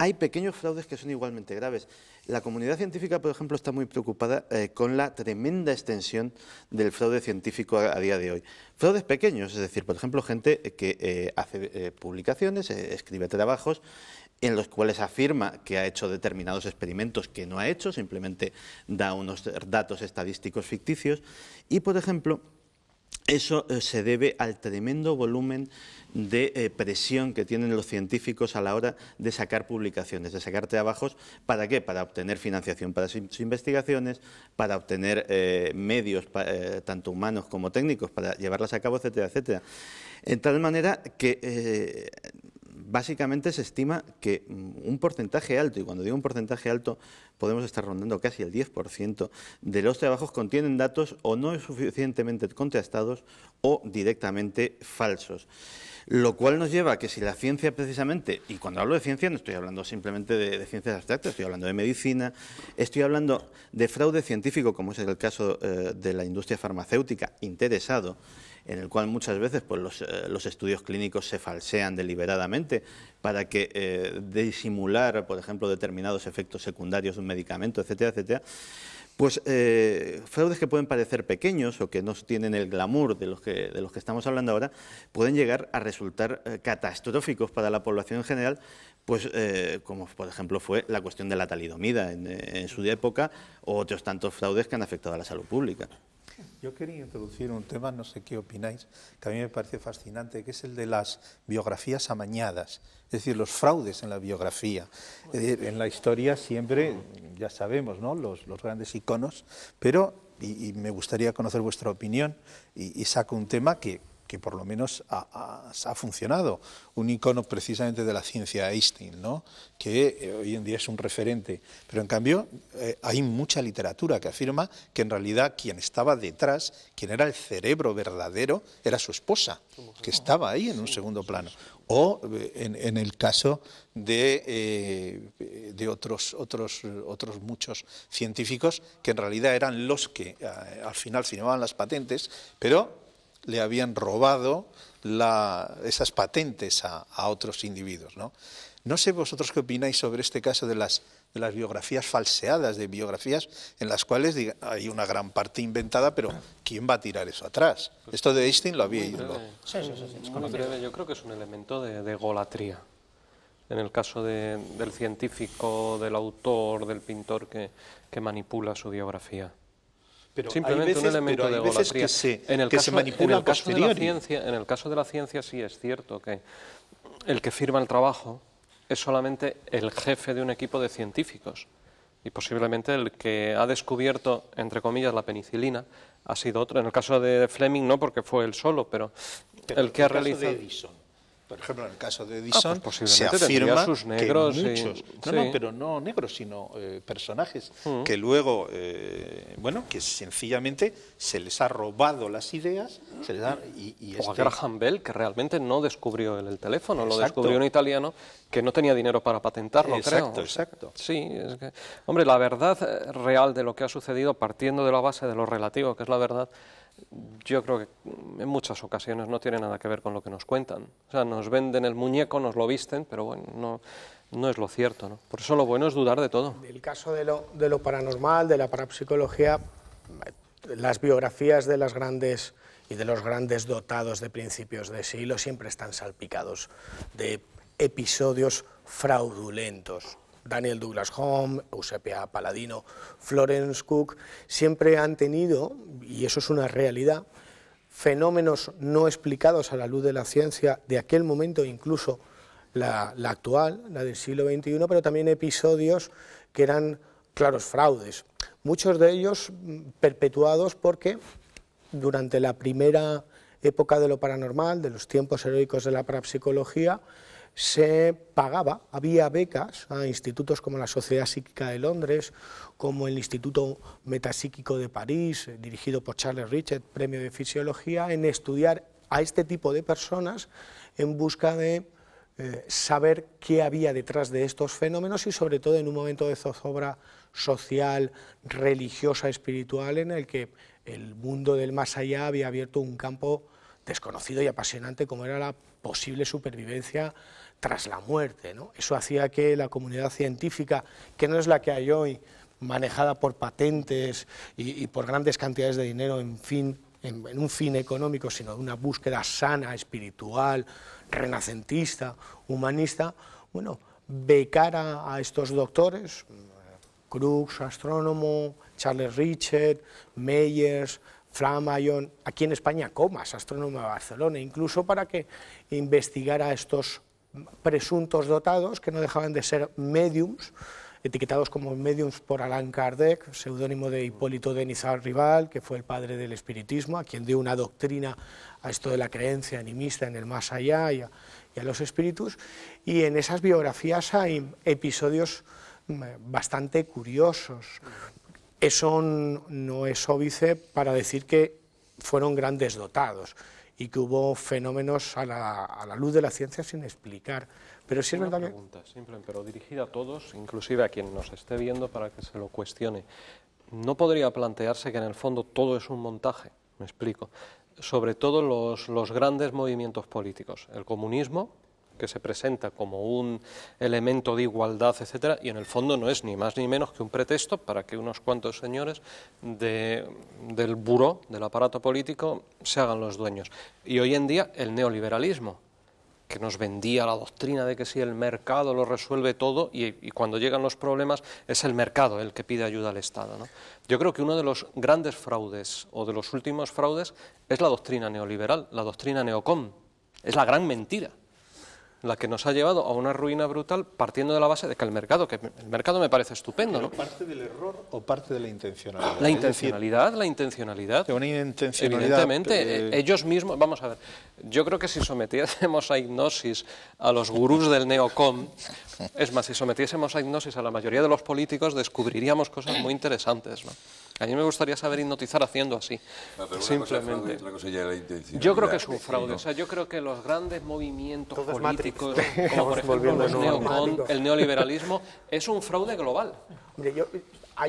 Hay pequeños fraudes que son igualmente graves. La comunidad científica, por ejemplo, está muy preocupada con la tremenda extensión del fraude científico a día de hoy. Fraudes pequeños, es decir, por ejemplo, gente que hace publicaciones, escribe trabajos en los cuales afirma que ha hecho determinados experimentos que no ha hecho, simplemente da unos datos estadísticos ficticios. Y, por ejemplo, eso se debe al tremendo volumen de presión que tienen los científicos a la hora de sacar publicaciones, de sacar trabajos. ¿Para qué? Para obtener financiación para sus investigaciones, para obtener medios, tanto humanos como técnicos, para llevarlas a cabo, etcétera, etcétera. En tal manera que básicamente se estima que un porcentaje alto, y cuando digo un porcentaje alto podemos estar rondando casi el 10% de los trabajos contienen datos o no suficientemente contrastados o directamente falsos. Lo cual nos lleva a que si la ciencia precisamente, y cuando hablo de ciencia no estoy hablando simplemente de ciencias abstractas, estoy hablando de medicina, estoy hablando de fraude científico, como es el caso de la industria farmacéutica, interesado, en el cual muchas veces pues, los estudios clínicos se falsean deliberadamente para que disimular, por ejemplo, determinados efectos secundarios de un medicamento, etcétera, etcétera. Pues fraudes que pueden parecer pequeños o que no tienen el glamour de los que estamos hablando ahora, pueden llegar a resultar catastróficos para la población en general, pues como por ejemplo fue la cuestión de la talidomida en su época, o otros tantos fraudes que han afectado a la salud pública. Yo quería introducir un tema, no sé qué opináis, que a mí me parece fascinante, que es el de las biografías amañadas, es decir, los fraudes en la biografía. En la historia siempre, ya sabemos, ¿no?, los grandes iconos, pero, y me gustaría conocer vuestra opinión, y saco un tema que por lo menos ha funcionado, un icono precisamente de la ciencia Einstein, ¿no?, que hoy en día es un referente, pero en cambio hay mucha literatura que afirma que en realidad quien estaba detrás, quien era el cerebro verdadero, era su esposa, que estaba ahí en un segundo plano. O en el caso de otros muchos científicos que en realidad eran los que al final firmaban las patentes, pero le habían robado esas patentes a otros individuos, ¿no? No sé vosotros qué opináis sobre este caso de las biografías falseadas, de biografías en las cuales hay una gran parte inventada, pero ¿quién va a tirar eso atrás? Esto de Einstein lo había ido. Es muy breve, yo creo que es un elemento de egolatría. En el caso del científico, del autor, del pintor que manipula su biografía. Pero simplemente un elemento de egolatría. En el caso de la ciencia sí es cierto que el que firma el trabajo es solamente el jefe de un equipo de científicos y posiblemente el que ha descubierto, entre comillas, la penicilina ha sido otro. En el caso de Fleming no, porque fue él solo, pero el que ha realizado... Por ejemplo, en el caso de Edison, pues se afirma sus negros que muchos, pero no negros, sino personajes que luego, que sencillamente se les ha robado las ideas, o a Graham Bell, que realmente no descubrió el teléfono, Exacto. Lo descubrió un italiano que no tenía dinero para patentarlo, creo. Exacto. Sí, es que, hombre, la verdad real de lo que ha sucedido, partiendo de la base de lo relativo, que es la verdad, yo creo que en muchas ocasiones no tiene nada que ver con lo que nos cuentan. O sea, nos venden el muñeco, nos lo visten, pero bueno, no es lo cierto, ¿no? Por eso lo bueno es dudar de todo. En el caso de lo paranormal, de la parapsicología, las biografías de las grandes y de los grandes dotados de principios de siglo siempre están salpicados de episodios fraudulentos. Daniel Douglas Home, Eusebia Palladino, Florence Cook, siempre han tenido, y eso es una realidad, fenómenos no explicados a la luz de la ciencia de aquel momento, incluso la actual, la del siglo XXI, pero también episodios que eran claros fraudes. Muchos de ellos perpetuados porque durante la primera época de lo paranormal, de los tiempos heroicos de la parapsicología, se pagaba, había becas a institutos como la Sociedad Psíquica de Londres, como el Instituto Metapsíquico de París, dirigido por Charles Richet, premio de Fisiología, en estudiar a este tipo de personas en busca de saber qué había detrás de estos fenómenos y sobre todo en un momento de zozobra social, religiosa, espiritual, en el que el mundo del más allá había abierto un campo desconocido y apasionante como era la posible supervivencia tras la muerte, ¿no? Eso hacía que la comunidad científica, que no es la que hay hoy, manejada por patentes y por grandes cantidades de dinero en un fin económico, sino de una búsqueda sana, espiritual, renacentista, humanista, bueno, becara a estos doctores, Crookes, astrónomo, Charles Richet, Meyers, Flamayon, aquí en España Comas, astrónomo de Barcelona, incluso para que investigara a estos presuntos dotados, que no dejaban de ser médiums, etiquetados como mediums por Allan Kardec, seudónimo de Hipólito Denizar Rival, que fue el padre del espiritismo, a quien dio una doctrina a esto de la creencia animista en el más allá y a los espíritus, y en esas biografías hay episodios bastante curiosos. Eso no es óbice para decir que fueron grandes dotados y que hubo fenómenos a la luz de la ciencia sin explicar. Pero sí es verdad que... pregunta simple, pero dirigida a todos, inclusive a quien nos esté viendo, para que se lo cuestione. ¿No podría plantearse que en el fondo todo es un montaje? Me explico. Sobre todo los grandes movimientos políticos. El comunismo, que se presenta como un elemento de igualdad, etcétera, y en el fondo no es ni más ni menos que un pretexto para que unos cuantos señores del buró, del aparato político, se hagan los dueños. Y hoy en día el neoliberalismo, que nos vendía la doctrina de que si el mercado lo resuelve todo y cuando llegan los problemas es el mercado el que pide ayuda al Estado, ¿no? Yo creo que uno de los grandes fraudes o de los últimos fraudes es la doctrina neoliberal, la doctrina neocon. Es la gran mentira la que nos ha llevado a una ruina brutal partiendo de la base de que el mercado me parece estupendo, ¿no? ¿Parte del error o parte de la intencionalidad? La intencionalidad. Una intencionalidad. Evidentemente, ellos mismos, vamos a ver, yo creo que si sometiésemos a hipnosis a los gurús del neocon, es más, si sometiésemos a hipnosis a la mayoría de los políticos, descubriríamos cosas muy interesantes, ¿no? A mí me gustaría saber hipnotizar haciendo así, simplemente. Yo creo que es un fraude, o sea, yo creo que los grandes movimientos políticos, como por ejemplo los neocon, el neoliberalismo, es un fraude global.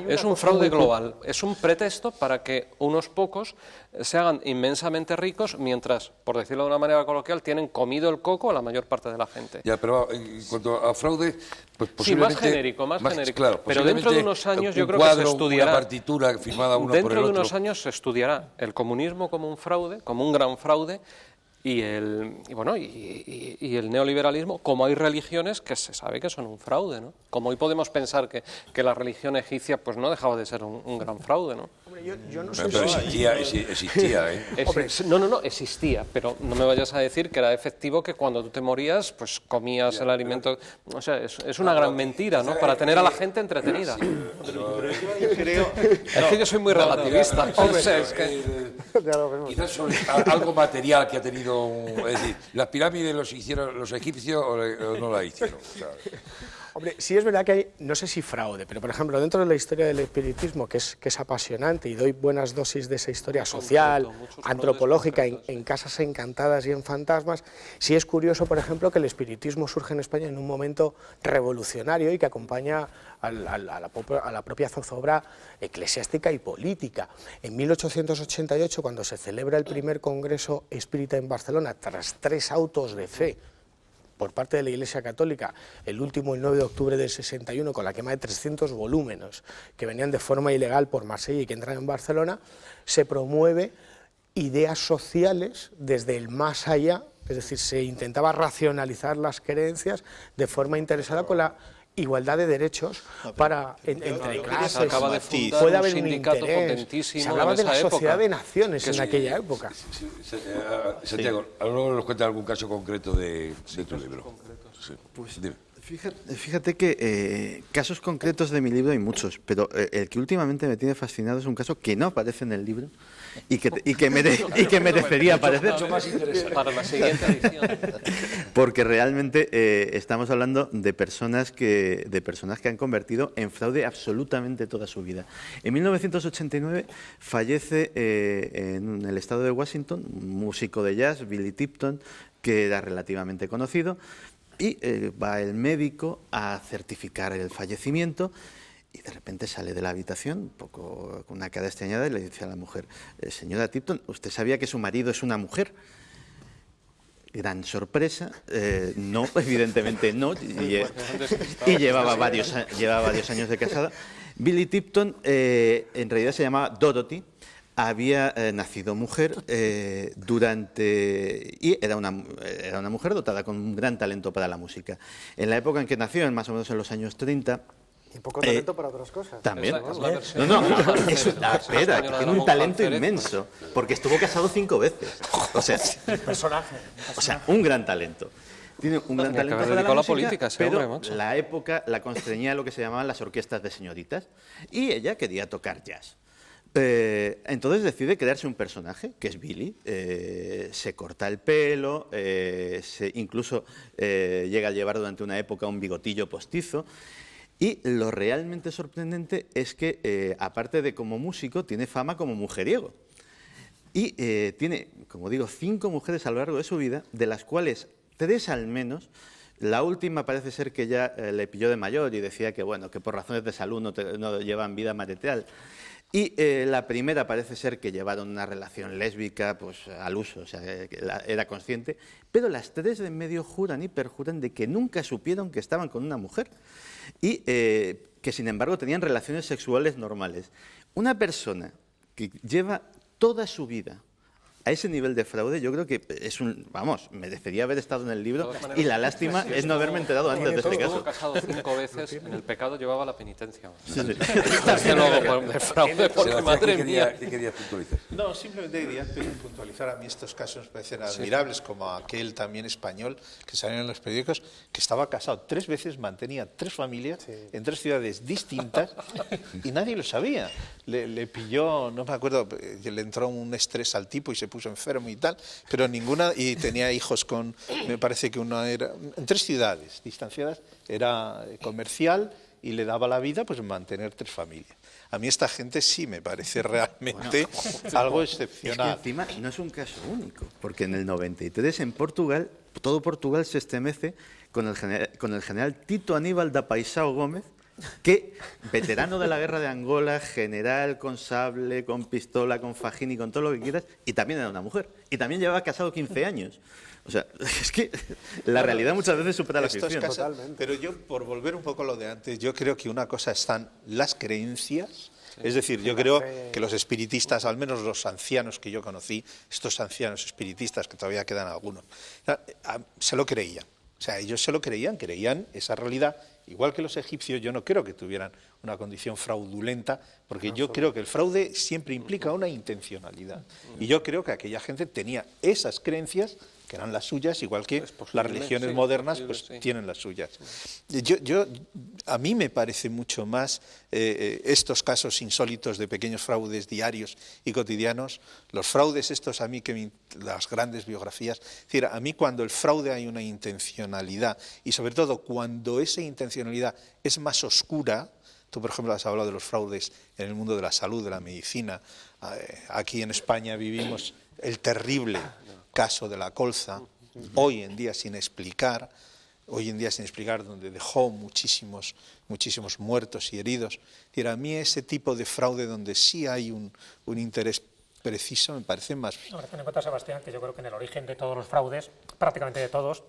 Es un fraude global, es un pretexto para que unos pocos se hagan inmensamente ricos mientras, por decirlo de una manera coloquial, tienen comido el coco a la mayor parte de la gente. Ya, pero en cuanto a fraude, pues posiblemente... Sí, más genérico. Claro, pero dentro de unos años yo creo que se estudiará... Una partitura firmada uno por el otro. Dentro de unos años se estudiará el comunismo como un fraude, como un gran fraude, y el neoliberalismo, como hay religiones que se sabe que son un fraude, ¿no? Como hoy podemos pensar que la religión egipcia pues no dejaba de ser un gran fraude, ¿no? Hombre, yo no sé pero existía, No, existía, pero no me vayas a decir que era efectivo que cuando tú te morías, pues comías el alimento... O sea, es una gran mentira, ¿no? Para tener a la gente entretenida. Yo creo... Es que yo soy muy relativista. Quizás sobre algo material que ha tenido... Es decir, ¿las pirámides los hicieron los egipcios o no las hicieron? ¿Sabes? Hombre, sí es verdad que hay, no sé si fraude, pero por ejemplo, dentro de la historia del espiritismo, que es apasionante y doy buenas dosis de esa historia social, antropológica, en Casas Encantadas y en Fantasmas, sí es curioso, por ejemplo, que el espiritismo surge en España en un momento revolucionario y que acompaña a la propia zozobra eclesiástica y política. En 1888, cuando se celebra el primer Congreso Espírita en Barcelona, tras 3 autos de fe por parte de la Iglesia Católica, el último el 9 de octubre del 61, con la quema de 300 volúmenes que venían de forma ilegal por Marsella y que entran en Barcelona, se promueve ideas sociales desde el más allá, es decir, se intentaba racionalizar las creencias de forma interesada con la igualdad de derechos para entre clases. Puede haber un interés. Se hablaba de la sociedad de naciones en aquella época. Santiago, luego nos cuenta algún caso concreto de tu libro. Sí. Pues fíjate que casos concretos de mi libro hay muchos, pero el que últimamente me tiene fascinado es un caso que no aparece en el libro y que merecería aparecer. Mucho más interesante para la siguiente edición. Porque realmente estamos hablando de personas que han convertido en fraude absolutamente toda su vida. En 1989 fallece en el estado de Washington un músico de jazz, Billy Tipton, que era relativamente conocido, y va el médico a certificar el fallecimiento y de repente sale de la habitación un poco con una cara extrañada y le dice a la mujer: señora Tipton, ¿usted sabía que su marido es una mujer? Gran sorpresa, no, evidentemente no, y llevaba varios años de casada. Billy Tipton en realidad se llamaba Dorothy. había nacido mujer y era una mujer dotada con un gran talento para la música. En la época en que nació, más o menos en los años 30, Y poco talento para otras cosas. también. Es la versión Espera, que tiene un talento inmenso, porque estuvo casado 5 veces. O sea, Personaje. o sea, un gran talento. Tiene un gran Tenía que talento haber para la dedicado a la música, política ese pero hombre, macho. la época la constreñía lo que se llamaban las orquestas de señoritas, y ella quería tocar jazz. Entonces decide crearse un personaje, que es Billy. Se corta el pelo, incluso llega a llevar durante una época un bigotillo postizo. Y lo realmente sorprendente es que, aparte de como músico, tiene fama como mujeriego. Y tiene, como digo, 5 mujeres a lo largo de su vida, de las cuales 3 al menos. La última parece ser que ya le pilló de mayor y decía que, bueno, que por razones de salud no llevan vida marital. Y la primera parece ser que llevaron una relación lésbica pues, al uso, o sea, era consciente. Pero las 3 de en medio juran y perjuran de que nunca supieron que estaban con una mujer y que, sin embargo, tenían relaciones sexuales normales. Una persona que lleva toda su vida a ese nivel de fraude, yo creo que merecería haber estado en el libro, y la lástima es no haberme enterado antes de este Estuvo caso. casado 5 veces, en el pecado llevaba la penitencia. Sí, sí. Desde luego, por de fraude, porque Sebastián, madre ¿qué mía. querías puntualizar? No, simplemente quería puntualizar, a mí estos casos me parecen admirables, como aquel también español que salió en los periódicos, que estaba casado 3 veces, mantenía 3 familias en 3 ciudades distintas y nadie lo sabía. Le pilló, no me acuerdo, le entró un estrés al tipo y se puso enfermo y tal, pero ninguna, y tenía hijos con, me parece que una era, en 3 ciudades distanciadas, era comercial y le daba la vida pues mantener 3 familias. A mí esta gente sí me parece realmente algo excepcional. Es que encima no es un caso único, porque en el 93 en Portugal, todo Portugal se estremece con el general Tito Aníbal da Paisao Gómez, que, veterano de la guerra de Angola, general con sable, con pistola, con fajín y con todo lo que quieras, y también era una mujer, y también llevaba casado 15 años. O sea, es que la realidad muchas veces supera la ficción. Pero yo, por volver un poco a lo de antes, yo creo que una cosa están las creencias. Es decir, yo creo que los espiritistas, al menos los ancianos que yo conocí, estos ancianos espiritistas, que todavía quedan algunos, se lo creían. O sea, ellos se lo creían esa realidad. Igual que los egipcios, yo no creo que tuvieran una condición fraudulenta, porque yo creo que el fraude siempre implica una intencionalidad. Y yo creo que aquella gente tenía esas creencias, que eran las suyas, igual que las religiones modernas pues tienen las suyas. A mí me parece mucho más estos casos insólitos de pequeños fraudes diarios y cotidianos, los fraudes estos a mí, las grandes biografías, es decir, a mí cuando el fraude hay una intencionalidad, y sobre todo cuando esa intencionalidad es más oscura. Tú, por ejemplo, has hablado de los fraudes en el mundo de la salud, de la medicina. Aquí en España vivimos el terrible caso de la colza, hoy en día sin explicar, donde dejó muchísimos muertos y heridos. Es decir, a mí ese tipo de fraude donde sí hay un interés preciso me parece más... Ahora, ten en cuenta, Sebastián, que yo creo que en el origen de todos los fraudes, prácticamente de todos,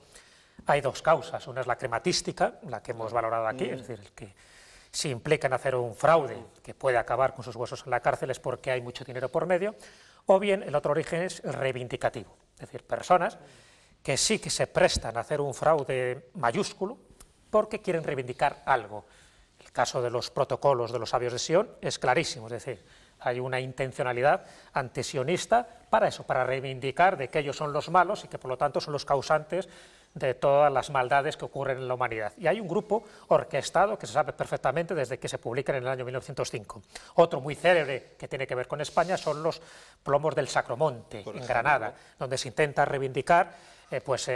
hay 2 causas. Una es la crematística, la que hemos valorado aquí, es decir, el que si implica en hacer un fraude que puede acabar con sus huesos en la cárcel es porque hay mucho dinero por medio, o bien el otro origen es el reivindicativo, es decir, personas que sí que se prestan a hacer un fraude mayúsculo porque quieren reivindicar algo. El caso de los protocolos de los sabios de Sion es clarísimo, es decir, hay una intencionalidad antisionista para eso, para reivindicar de que ellos son los malos y que por lo tanto son los causantes de todas las maldades que ocurren en la humanidad. Y hay un grupo orquestado que se sabe perfectamente desde que se publican en el año 1905. Otro muy célebre que tiene que ver con España son los plomos del Sacromonte, en Granada, donde se intenta reivindicar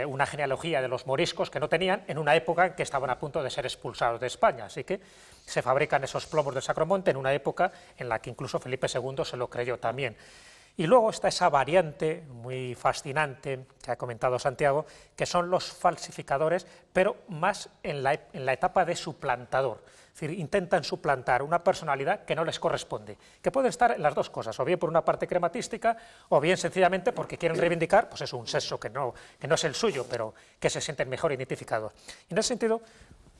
una genealogía de los moriscos que no tenían en una época en que estaban a punto de ser expulsados de España. Así que se fabrican esos plomos del Sacromonte en una época en la que incluso Felipe II se lo creyó también. Y luego está esa variante muy fascinante que ha comentado Santiago, que son los falsificadores, pero más en la etapa de suplantador. Es decir, intentan suplantar una personalidad que no les corresponde, que pueden estar en las 2 cosas, o bien por una parte crematística, o bien sencillamente porque quieren reivindicar pues un sexo que no es el suyo, pero que se sienten mejor identificados. Y en ese sentido,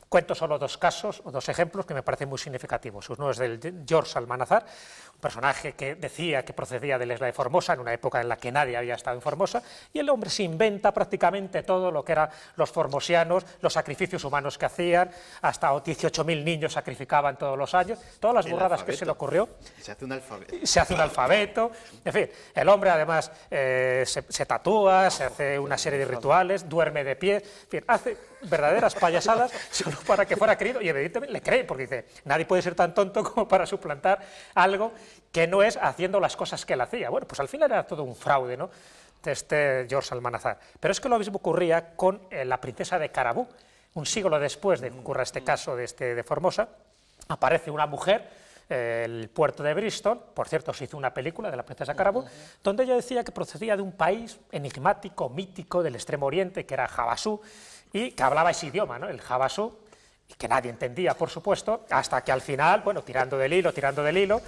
Cuento solo 2 casos o 2 ejemplos que me parecen muy significativos. Uno es del George Almanazar, un personaje que decía que procedía de la isla de Formosa, en una época en la que nadie había estado en Formosa, y el hombre se inventa prácticamente todo lo que eran los formosianos, los sacrificios humanos que hacían, hasta 18.000 niños sacrificaban todos los años, todas las burradas que se le ocurrió. Se hace un alfabeto. Se hace un alfabeto, en fin, el hombre además se tatúa, se hace una serie de rituales, duerme de pie, en fin, hace verdaderas payasadas solo para que fuera querido, y evidentemente le cree, porque dice, nadie puede ser tan tonto como para suplantar algo que no es haciendo las cosas que él hacía. Bueno, pues al final era todo un fraude, ¿no?, de este George Almanazar. Pero es que lo mismo ocurría con la princesa de Carabú. Un siglo después de que ocurra este caso de Formosa, aparece una mujer, el puerto de Bristol, por cierto, se hizo una película de la princesa Carabú, donde ella decía que procedía de un país enigmático, mítico, del Extremo Oriente, que era Jabasú, y que hablaba ese idioma, ¿no?, el Jabasú, y que nadie entendía, por supuesto, hasta que al final, bueno, tirando del hilo,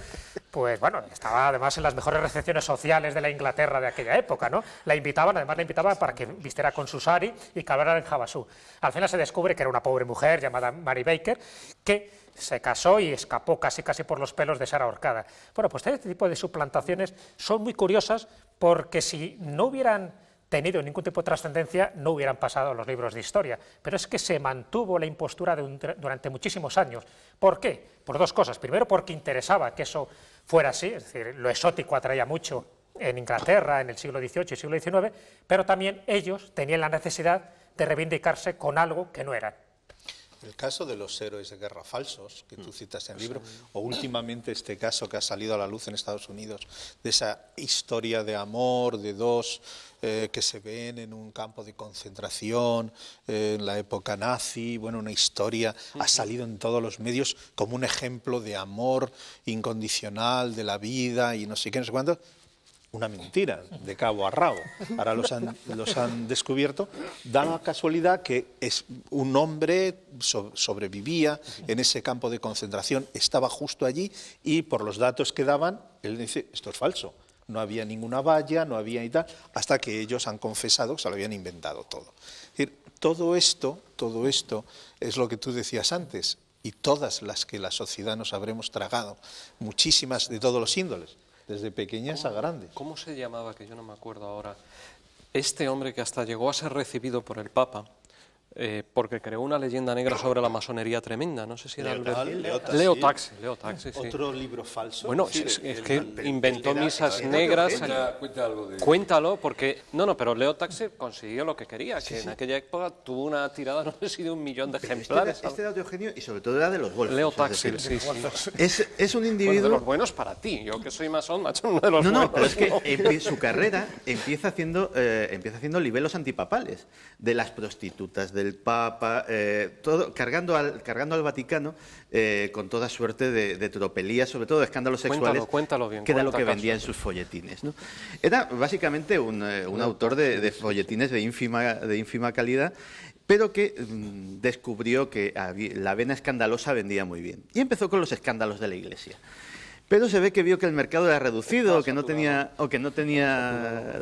pues bueno, estaba además en las mejores recepciones sociales de la Inglaterra de aquella época, ¿no? Además la invitaban para que vistiera con su sari y que hablara en Jabasú. Al final se descubre que era una pobre mujer llamada Mary Baker, que se casó y escapó casi por los pelos de ser ahorcada. Bueno, pues este tipo de suplantaciones son muy curiosas, porque si no hubieran tenido ningún tipo de trascendencia, no hubieran pasado los libros de historia. Pero es que se mantuvo la impostura durante muchísimos años. ¿Por qué? Por 2 cosas. Primero, porque interesaba que eso fuera así, es decir, lo exótico atraía mucho en Inglaterra en el siglo XVIII y siglo XIX, pero también ellos tenían la necesidad de reivindicarse con algo que no eran. El caso de los héroes de guerra falsos, que tú citas en el libro, o últimamente este caso que ha salido a la luz en Estados Unidos, de esa historia de amor de 2 que se ven en un campo de concentración en la época nazi, bueno, una historia, ha salido en todos los medios como un ejemplo de amor incondicional, de la vida y no sé qué, no sé cuánto. Una mentira, de cabo a rabo. Ahora los han descubierto. Da la casualidad que es un hombre sobrevivía en ese campo de concentración, estaba justo allí y por los datos que daban, él dice, esto es falso. No había ninguna valla, no había y tal, hasta que ellos han confesado que se lo habían inventado todo. Es decir, todo esto es lo que tú decías antes, y todas las que la sociedad nos habremos tragado, muchísimas de todos los índoles, desde pequeñas a grandes. ¿Cómo se llamaba, que yo no me acuerdo ahora, este hombre que hasta llegó a ser recibido por el Papa, porque creó una leyenda negra sobre la masonería tremenda? No sé si era Leo Taxi, sí. Otro libro falso. Bueno, es que inventó misas negras. Cuenta algo de... Cuéntalo, porque... No, pero Leo Taxi consiguió lo que quería, que en aquella época tuvo una tirada, no sé si de 1 millón de ejemplares. Este era de Eugenio y sobre todo era de los golfos. Leo Taxi, decir, sí. Es un individuo... Bueno, de los buenos para ti, yo que soy masón, macho, uno de los buenos. No, pero es que su carrera empieza haciendo libelos antipapales, de las prostitutas, del Papa, todo cargando al Vaticano con toda suerte de tropelías, sobre todo de escándalos sexuales. Cuéntalo bien. Que era lo que vendía en sus folletines, ¿no? Era básicamente un autor de folletines de ínfima calidad, pero que descubrió que la vena escandalosa vendía muy bien. Y empezó con los escándalos de la Iglesia. Pero se ve que vio que el mercado era reducido o que no tenía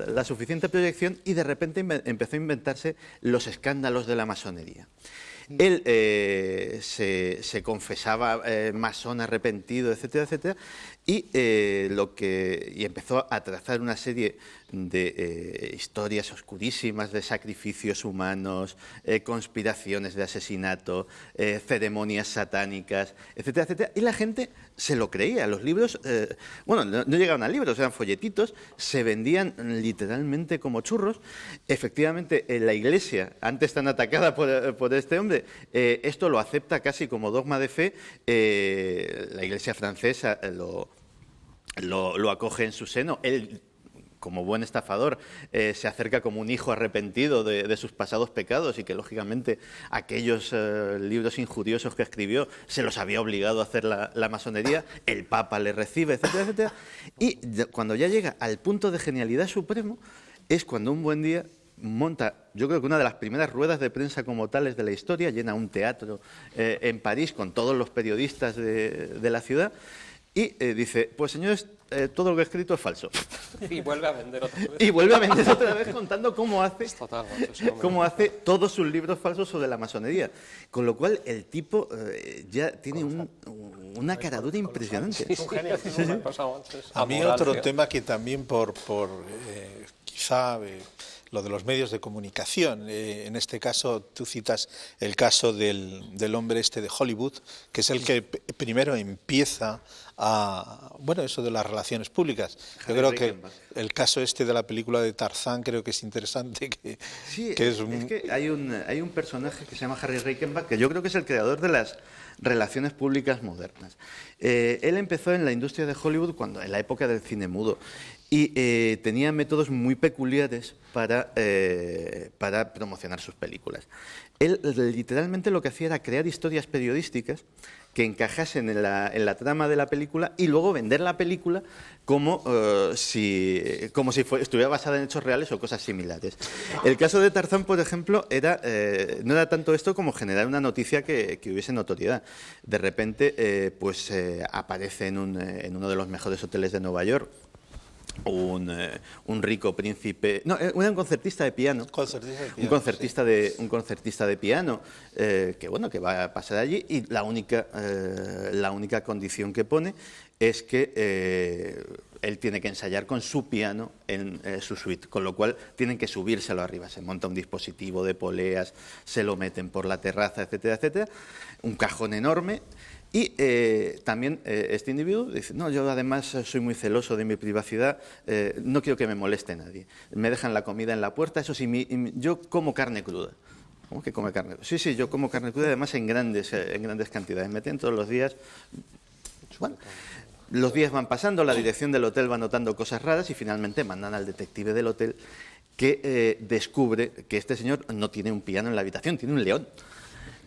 la suficiente proyección y de repente empezó a inventarse los escándalos de la masonería. Él se confesaba masón arrepentido, etcétera, etcétera, y empezó a trazar una serie de historias oscurísimas de sacrificios humanos, conspiraciones de asesinato, ceremonias satánicas, etcétera, etcétera, y la gente se lo creía. Los libros, no llegaban a libros, eran folletitos, se vendían literalmente como churros. Efectivamente, la Iglesia, antes tan atacada por este hombre, esto lo acepta casi como dogma de fe. La Iglesia francesa lo acoge en su seno. Él, como buen estafador, se acerca como un hijo arrepentido de sus pasados pecados y que, lógicamente, aquellos libros injuriosos que escribió se los había obligado a hacer la masonería. El Papa le recibe, etcétera, etcétera. Y cuando ya llega al punto de genialidad supremo, es cuando un buen día monta, yo creo que una de las primeras ruedas de prensa como tales de la historia, llena un teatro en París con todos los periodistas de la ciudad y dice, pues señores, todo lo que he escrito es falso. Y vuelve a vender otra vez. Y vuelve a vender otra vez contando cómo hace, Es total, macho, ese hombre. cómo hace todos sus libros falsos sobre la masonería. Con lo cual el tipo ya tiene una caradura impresionante. Sí, sí, sí, me ha pasado antes. A mí Amoral, otro tío. tema que también quizá lo de los medios de comunicación, en este caso tú citas el caso del hombre este de Hollywood, que es el que primero empieza a, bueno, eso de las relaciones públicas. Yo creo que el caso este de la película de Tarzán creo que es interesante. Sí, que es que hay un personaje que se llama Harry Reichenbach, que yo creo que es el creador de las relaciones públicas modernas. Él empezó en la industria de Hollywood en la época del cine mudo, y tenía métodos muy peculiares para promocionar sus películas. Él literalmente lo que hacía era crear historias periodísticas que encajasen en la trama de la película y luego vender la película como si estuviera basada en hechos reales o cosas similares. El caso de Tarzán, por ejemplo, no era tanto esto como generar una noticia que hubiese notoriedad. De repente, aparece en uno de los mejores hoteles de Nueva York un rico príncipe, no, era un concertista de piano, un concertista de piano que va a pasar allí, y la única condición que pone es que él tiene que ensayar con su piano en su suite, con lo cual tienen que subírselo arriba. Se monta un dispositivo de poleas, se lo meten por la terraza, etcétera, etcétera, un cajón enorme. Y también este individuo dice, no, yo además soy muy celoso de mi privacidad, no quiero que me moleste nadie. Me dejan la comida en la puerta, eso sí, yo como carne cruda. ¿Cómo que come carne cruda? Sí, yo como carne cruda, además en grandes cantidades. Me tienen todos los días. Bueno, los días van pasando, la dirección del hotel va notando cosas raras y finalmente mandan al detective del hotel, que descubre que este señor no tiene un piano en la habitación, tiene un león.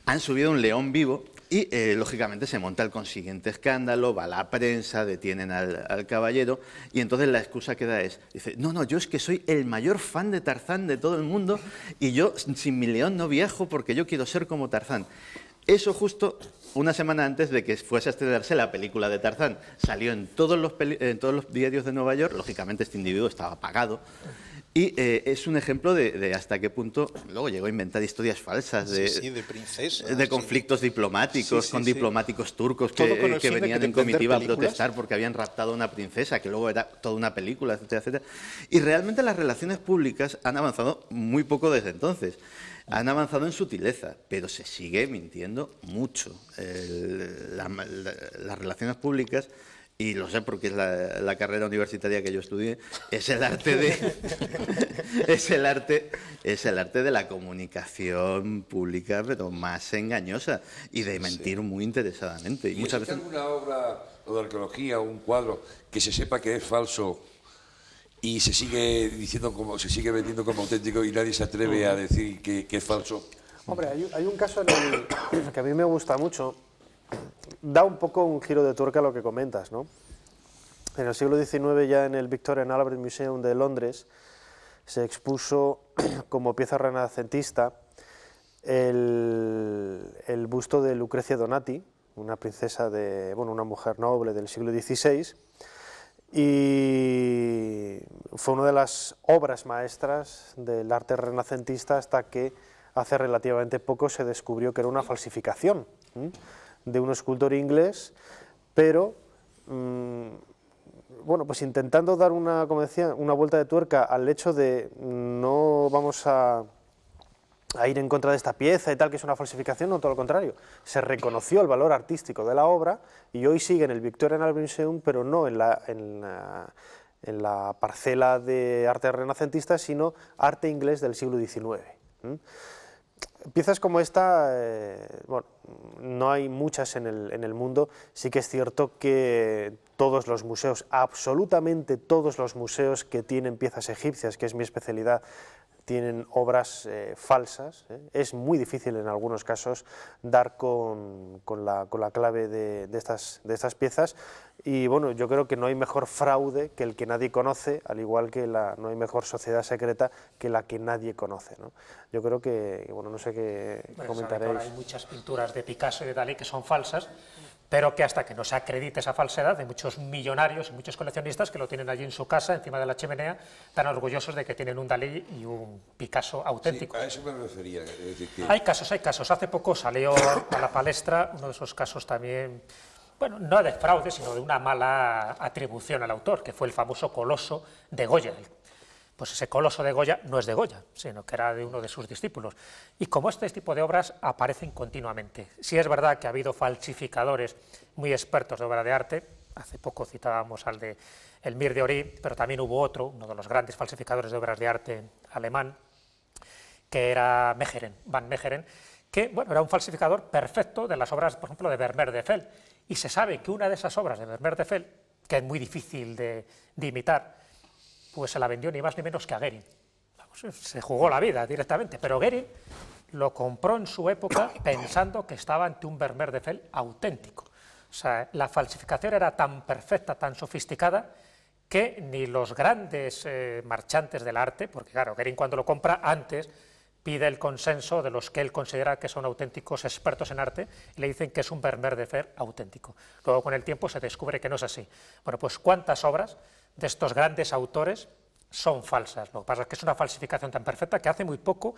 Han subido un león vivo. Y, lógicamente, se monta el consiguiente escándalo, va a la prensa, detienen al caballero, y entonces la excusa que da dice, no, yo es que soy el mayor fan de Tarzán de todo el mundo, y yo sin mi león no viajo porque yo quiero ser como Tarzán. Eso justo una semana antes de que fuese a estrenarse la película de Tarzán. Salió en todos los diarios de Nueva York, lógicamente este individuo estaba pagado. Y es un ejemplo de hasta qué punto luego llegó a inventar historias falsas de princesas, de conflictos diplomáticos, con diplomáticos turcos que venían en comitiva a protestar porque habían raptado a una princesa, que luego era toda una película, etcétera, etcétera. Y realmente las relaciones públicas han avanzado muy poco desde entonces. Han avanzado en sutileza, pero se sigue mintiendo mucho. Las relaciones públicas, y lo sé porque es la carrera universitaria que yo estudié, es el arte de la comunicación pública, pero más engañosa y de mentir muy interesadamente. ¿Y muchas veces alguna obra o de arqueología o un cuadro que se sepa que es falso y se sigue vendiendo como auténtico y nadie se atreve a decir que es falso? Hombre, hay un caso que a mí me gusta mucho. Da un poco un giro de tuerca a lo que comentas, ¿no? En el siglo XIX, ya en el Victorian Albert Museum de Londres, se expuso como pieza renacentista el busto de Lucrecia Donati, una princesa una mujer noble del siglo XVI, y fue una de las obras maestras del arte renacentista hasta que hace relativamente poco se descubrió que era una falsificación de un escultor inglés, pero pues intentando dar como decía, una vuelta de tuerca al hecho de no vamos a ir en contra de esta pieza y tal, que es una falsificación, no, todo lo contrario. Se reconoció el valor artístico de la obra y hoy sigue en el Victorian Albert Museum, pero no en la parcela de arte renacentista, sino arte inglés del siglo XIX. Piezas como esta, no hay muchas en el mundo. Sí que es cierto que todos los museos, absolutamente todos los museos que tienen piezas egipcias, que es mi especialidad, tienen obras falsas. Es muy difícil en algunos casos dar con la clave de estas piezas, y bueno, yo creo que no hay mejor fraude que el que nadie conoce, al igual que no hay mejor sociedad secreta que la que nadie conoce, ¿no? Yo creo que, no sé qué comentaréis. Hay muchas pinturas de Picasso y de Dalí que son falsas, pero que hasta que no se acredite esa falsedad, hay muchos millonarios y muchos coleccionistas que lo tienen allí en su casa, encima de la chimenea, tan orgullosos de que tienen un Dalí y un Picasso auténtico. Sí, a eso me refería. Es decir, que... Hay casos. Hace poco salió a la palestra uno de esos casos también, bueno, no de fraude, sino de una mala atribución al autor, que fue el famoso Coloso de Goya. Pues ese Coloso de Goya no es de Goya, sino que era de uno de sus discípulos. Y como este tipo de obras aparecen continuamente. Sí es verdad que ha habido falsificadores muy expertos de obra de arte, hace poco citábamos al de Elmire de Ory, pero también hubo otro, uno de los grandes falsificadores de obras de arte alemán, que era Mecheren, Van Mecheren, que bueno, era un falsificador perfecto de las obras, por ejemplo, de Vermeer de Fell. Y se sabe que una de esas obras de Vermeer de Fell, que es muy difícil de imitar, pues se la vendió ni más ni menos que a Goering. Vamos, se jugó la vida directamente, pero Goering lo compró en su época pensando que estaba ante un Vermeer de Fell auténtico. O sea, la falsificación era tan perfecta, tan sofisticada, que ni los grandes marchantes del arte, porque claro, Goering cuando lo compra antes pide el consenso de los que él considera que son auténticos expertos en arte y le dicen que es un Vermeer de Fell auténtico. Luego con el tiempo se descubre que no es así. Bueno, pues ¿cuántas obras de estos grandes autores son falsas? Lo que pasa es que es una falsificación tan perfecta que hace muy poco,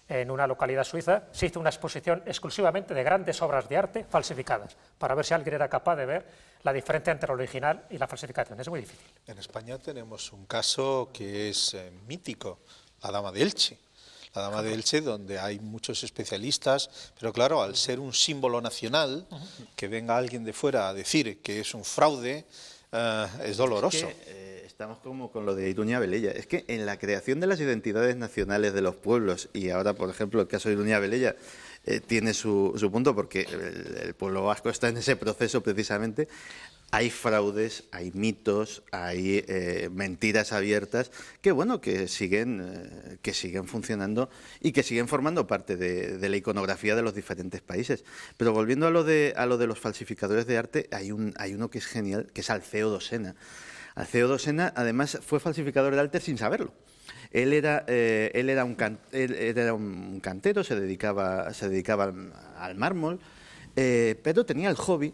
en una localidad suiza, se hizo una exposición exclusivamente de grandes obras de arte falsificadas, para ver si alguien era capaz de ver la diferencia entre el original y la falsificación. Es muy difícil. En España tenemos un caso que es mítico, la Dama de Elche. La Dama de Elche, donde hay muchos especialistas, pero claro, al ser un símbolo nacional, que venga alguien de fuera a decir que es un fraude, es doloroso. Es que, estamos como con lo de Iruña Velella. Es que en la creación de las identidades nacionales de los pueblos, y ahora, por ejemplo, el caso de Iruña Velella tiene su punto, porque el pueblo vasco está en ese proceso precisamente. Hay fraudes, hay mitos, hay mentiras abiertas que, bueno, que siguen funcionando y que siguen formando parte de la iconografía de los diferentes países. Pero volviendo a lo de los falsificadores de arte, hay uno que es genial, que es Alceo Dosena. Alceo Dosena, además, fue falsificador de arte sin saberlo. Él era un cantero, se dedicaba al mármol, pero tenía el hobby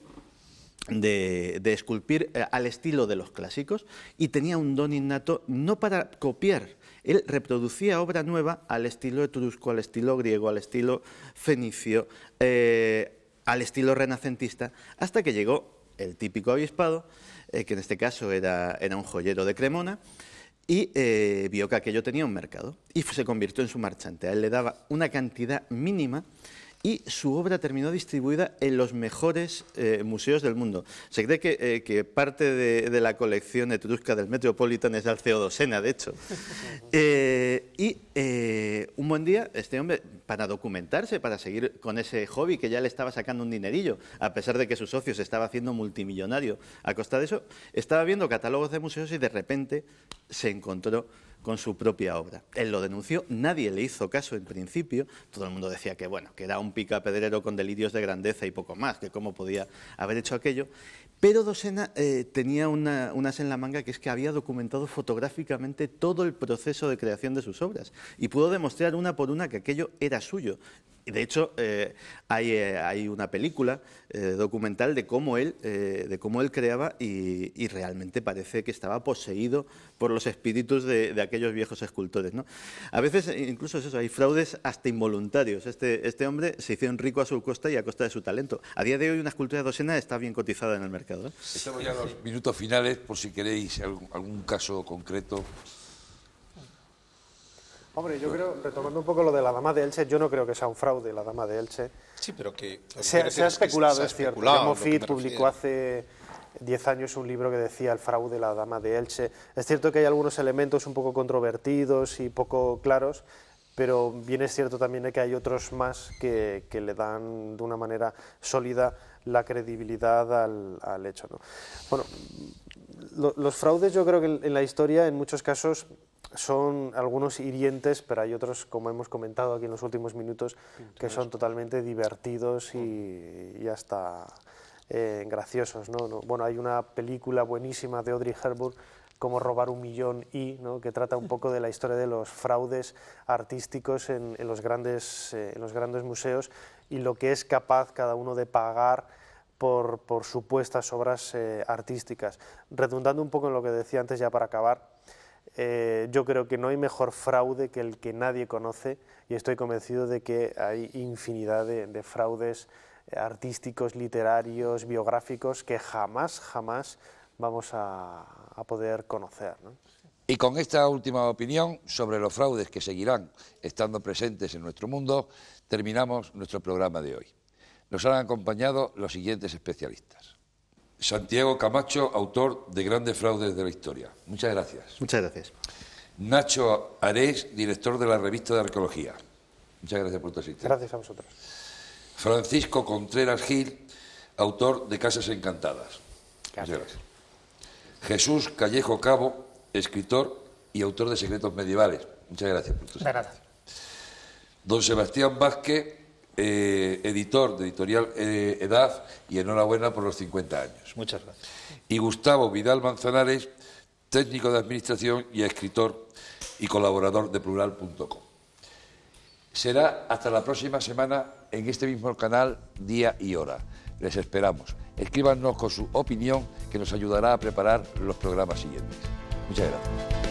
de esculpir al estilo de los clásicos y tenía un don innato no para copiar. Él reproducía obra nueva al estilo etrusco, al estilo griego, al estilo fenicio, al estilo renacentista, hasta que llegó el típico avispado, que en este caso era un joyero de Cremona, y vio que aquello tenía un mercado y se convirtió en su marchante. A él le daba una cantidad mínima y su obra terminó distribuida en los mejores museos del mundo. Se cree que parte de la colección etrusca del Metropolitan es de Alceo Dosena, de hecho. Un buen día, este hombre, para documentarse, para seguir con ese hobby que ya le estaba sacando un dinerillo, a pesar de que su socio se estaba haciendo multimillonario a costa de eso, estaba viendo catálogos de museos y de repente se encontró con su propia obra. Él lo denunció, nadie le hizo caso en principio, todo el mundo decía que bueno, que era un picapedrero con delirios de grandeza y poco más, que cómo podía haber hecho aquello, pero Dosena tenía un as en la manga, que es que había documentado fotográficamente todo el proceso de creación de sus obras y pudo demostrar una por una que aquello era suyo. De hecho, hay una película documental de cómo él creaba y realmente parece que estaba poseído por los espíritus de aquellos viejos escultores, ¿no? A veces incluso es eso, hay fraudes hasta involuntarios. Este hombre se hizo rico a su costa y a costa de su talento. A día de hoy una escultura de Dosena está bien cotizada en el mercado, ¿eh? Estamos ya en los minutos finales, por si queréis algún caso concreto. Hombre, yo creo, retomando un poco lo de la Dama de Elche, yo no creo que sea un fraude la Dama de Elche. Sí, pero que... Se ha especulado, es cierto. Moffitt publicó hace... hace 10 años un libro que decía el fraude de la Dama de Elche. Es cierto que hay algunos elementos un poco controvertidos y poco claros, pero bien es cierto también que hay otros más que le dan de una manera sólida la credibilidad al hecho, ¿no? Bueno, los fraudes yo creo que en la historia en muchos casos son algunos hirientes, pero hay otros, como hemos comentado aquí en los últimos minutos, que son totalmente divertidos y hasta graciosos, ¿no? Bueno, hay una película buenísima de Audrey Hepburn, Cómo robar $1 millón, ¿no? Que trata un poco de la historia de los fraudes artísticos en los grandes museos y lo que es capaz cada uno de pagar por supuestas obras artísticas. Redundando un poco en lo que decía antes, ya para acabar, yo creo que no hay mejor fraude que el que nadie conoce, y estoy convencido de que hay infinidad de fraudes artísticos, literarios, biográficos que jamás vamos a poder conocer, ¿no? Y con esta última opinión sobre los fraudes que seguirán estando presentes en nuestro mundo, terminamos nuestro programa de hoy. Nos han acompañado los siguientes especialistas. Santiago Camacho, autor de Grandes Fraudes de la Historia. Muchas gracias. Muchas gracias. Nacho Arés, director de la revista de Arqueología. Muchas gracias por tu asistencia. Gracias a vosotros. Francisco Contreras Gil, autor de Casas Encantadas. Muchas gracias. Jesús Callejo Cabo, escritor y autor de Secretos Medievales. Muchas gracias por tu asistencia. De nada. Don Sebastián Vázquez, editor de Editorial Edad, y enhorabuena por los 50 años. Muchas gracias. Y Gustavo Vidal Manzanares, técnico de administración y escritor y colaborador de Plural.com. Será hasta la próxima semana en este mismo canal, día y hora. Les esperamos. Escríbanos con su opinión, que nos ayudará a preparar los programas siguientes. Muchas gracias.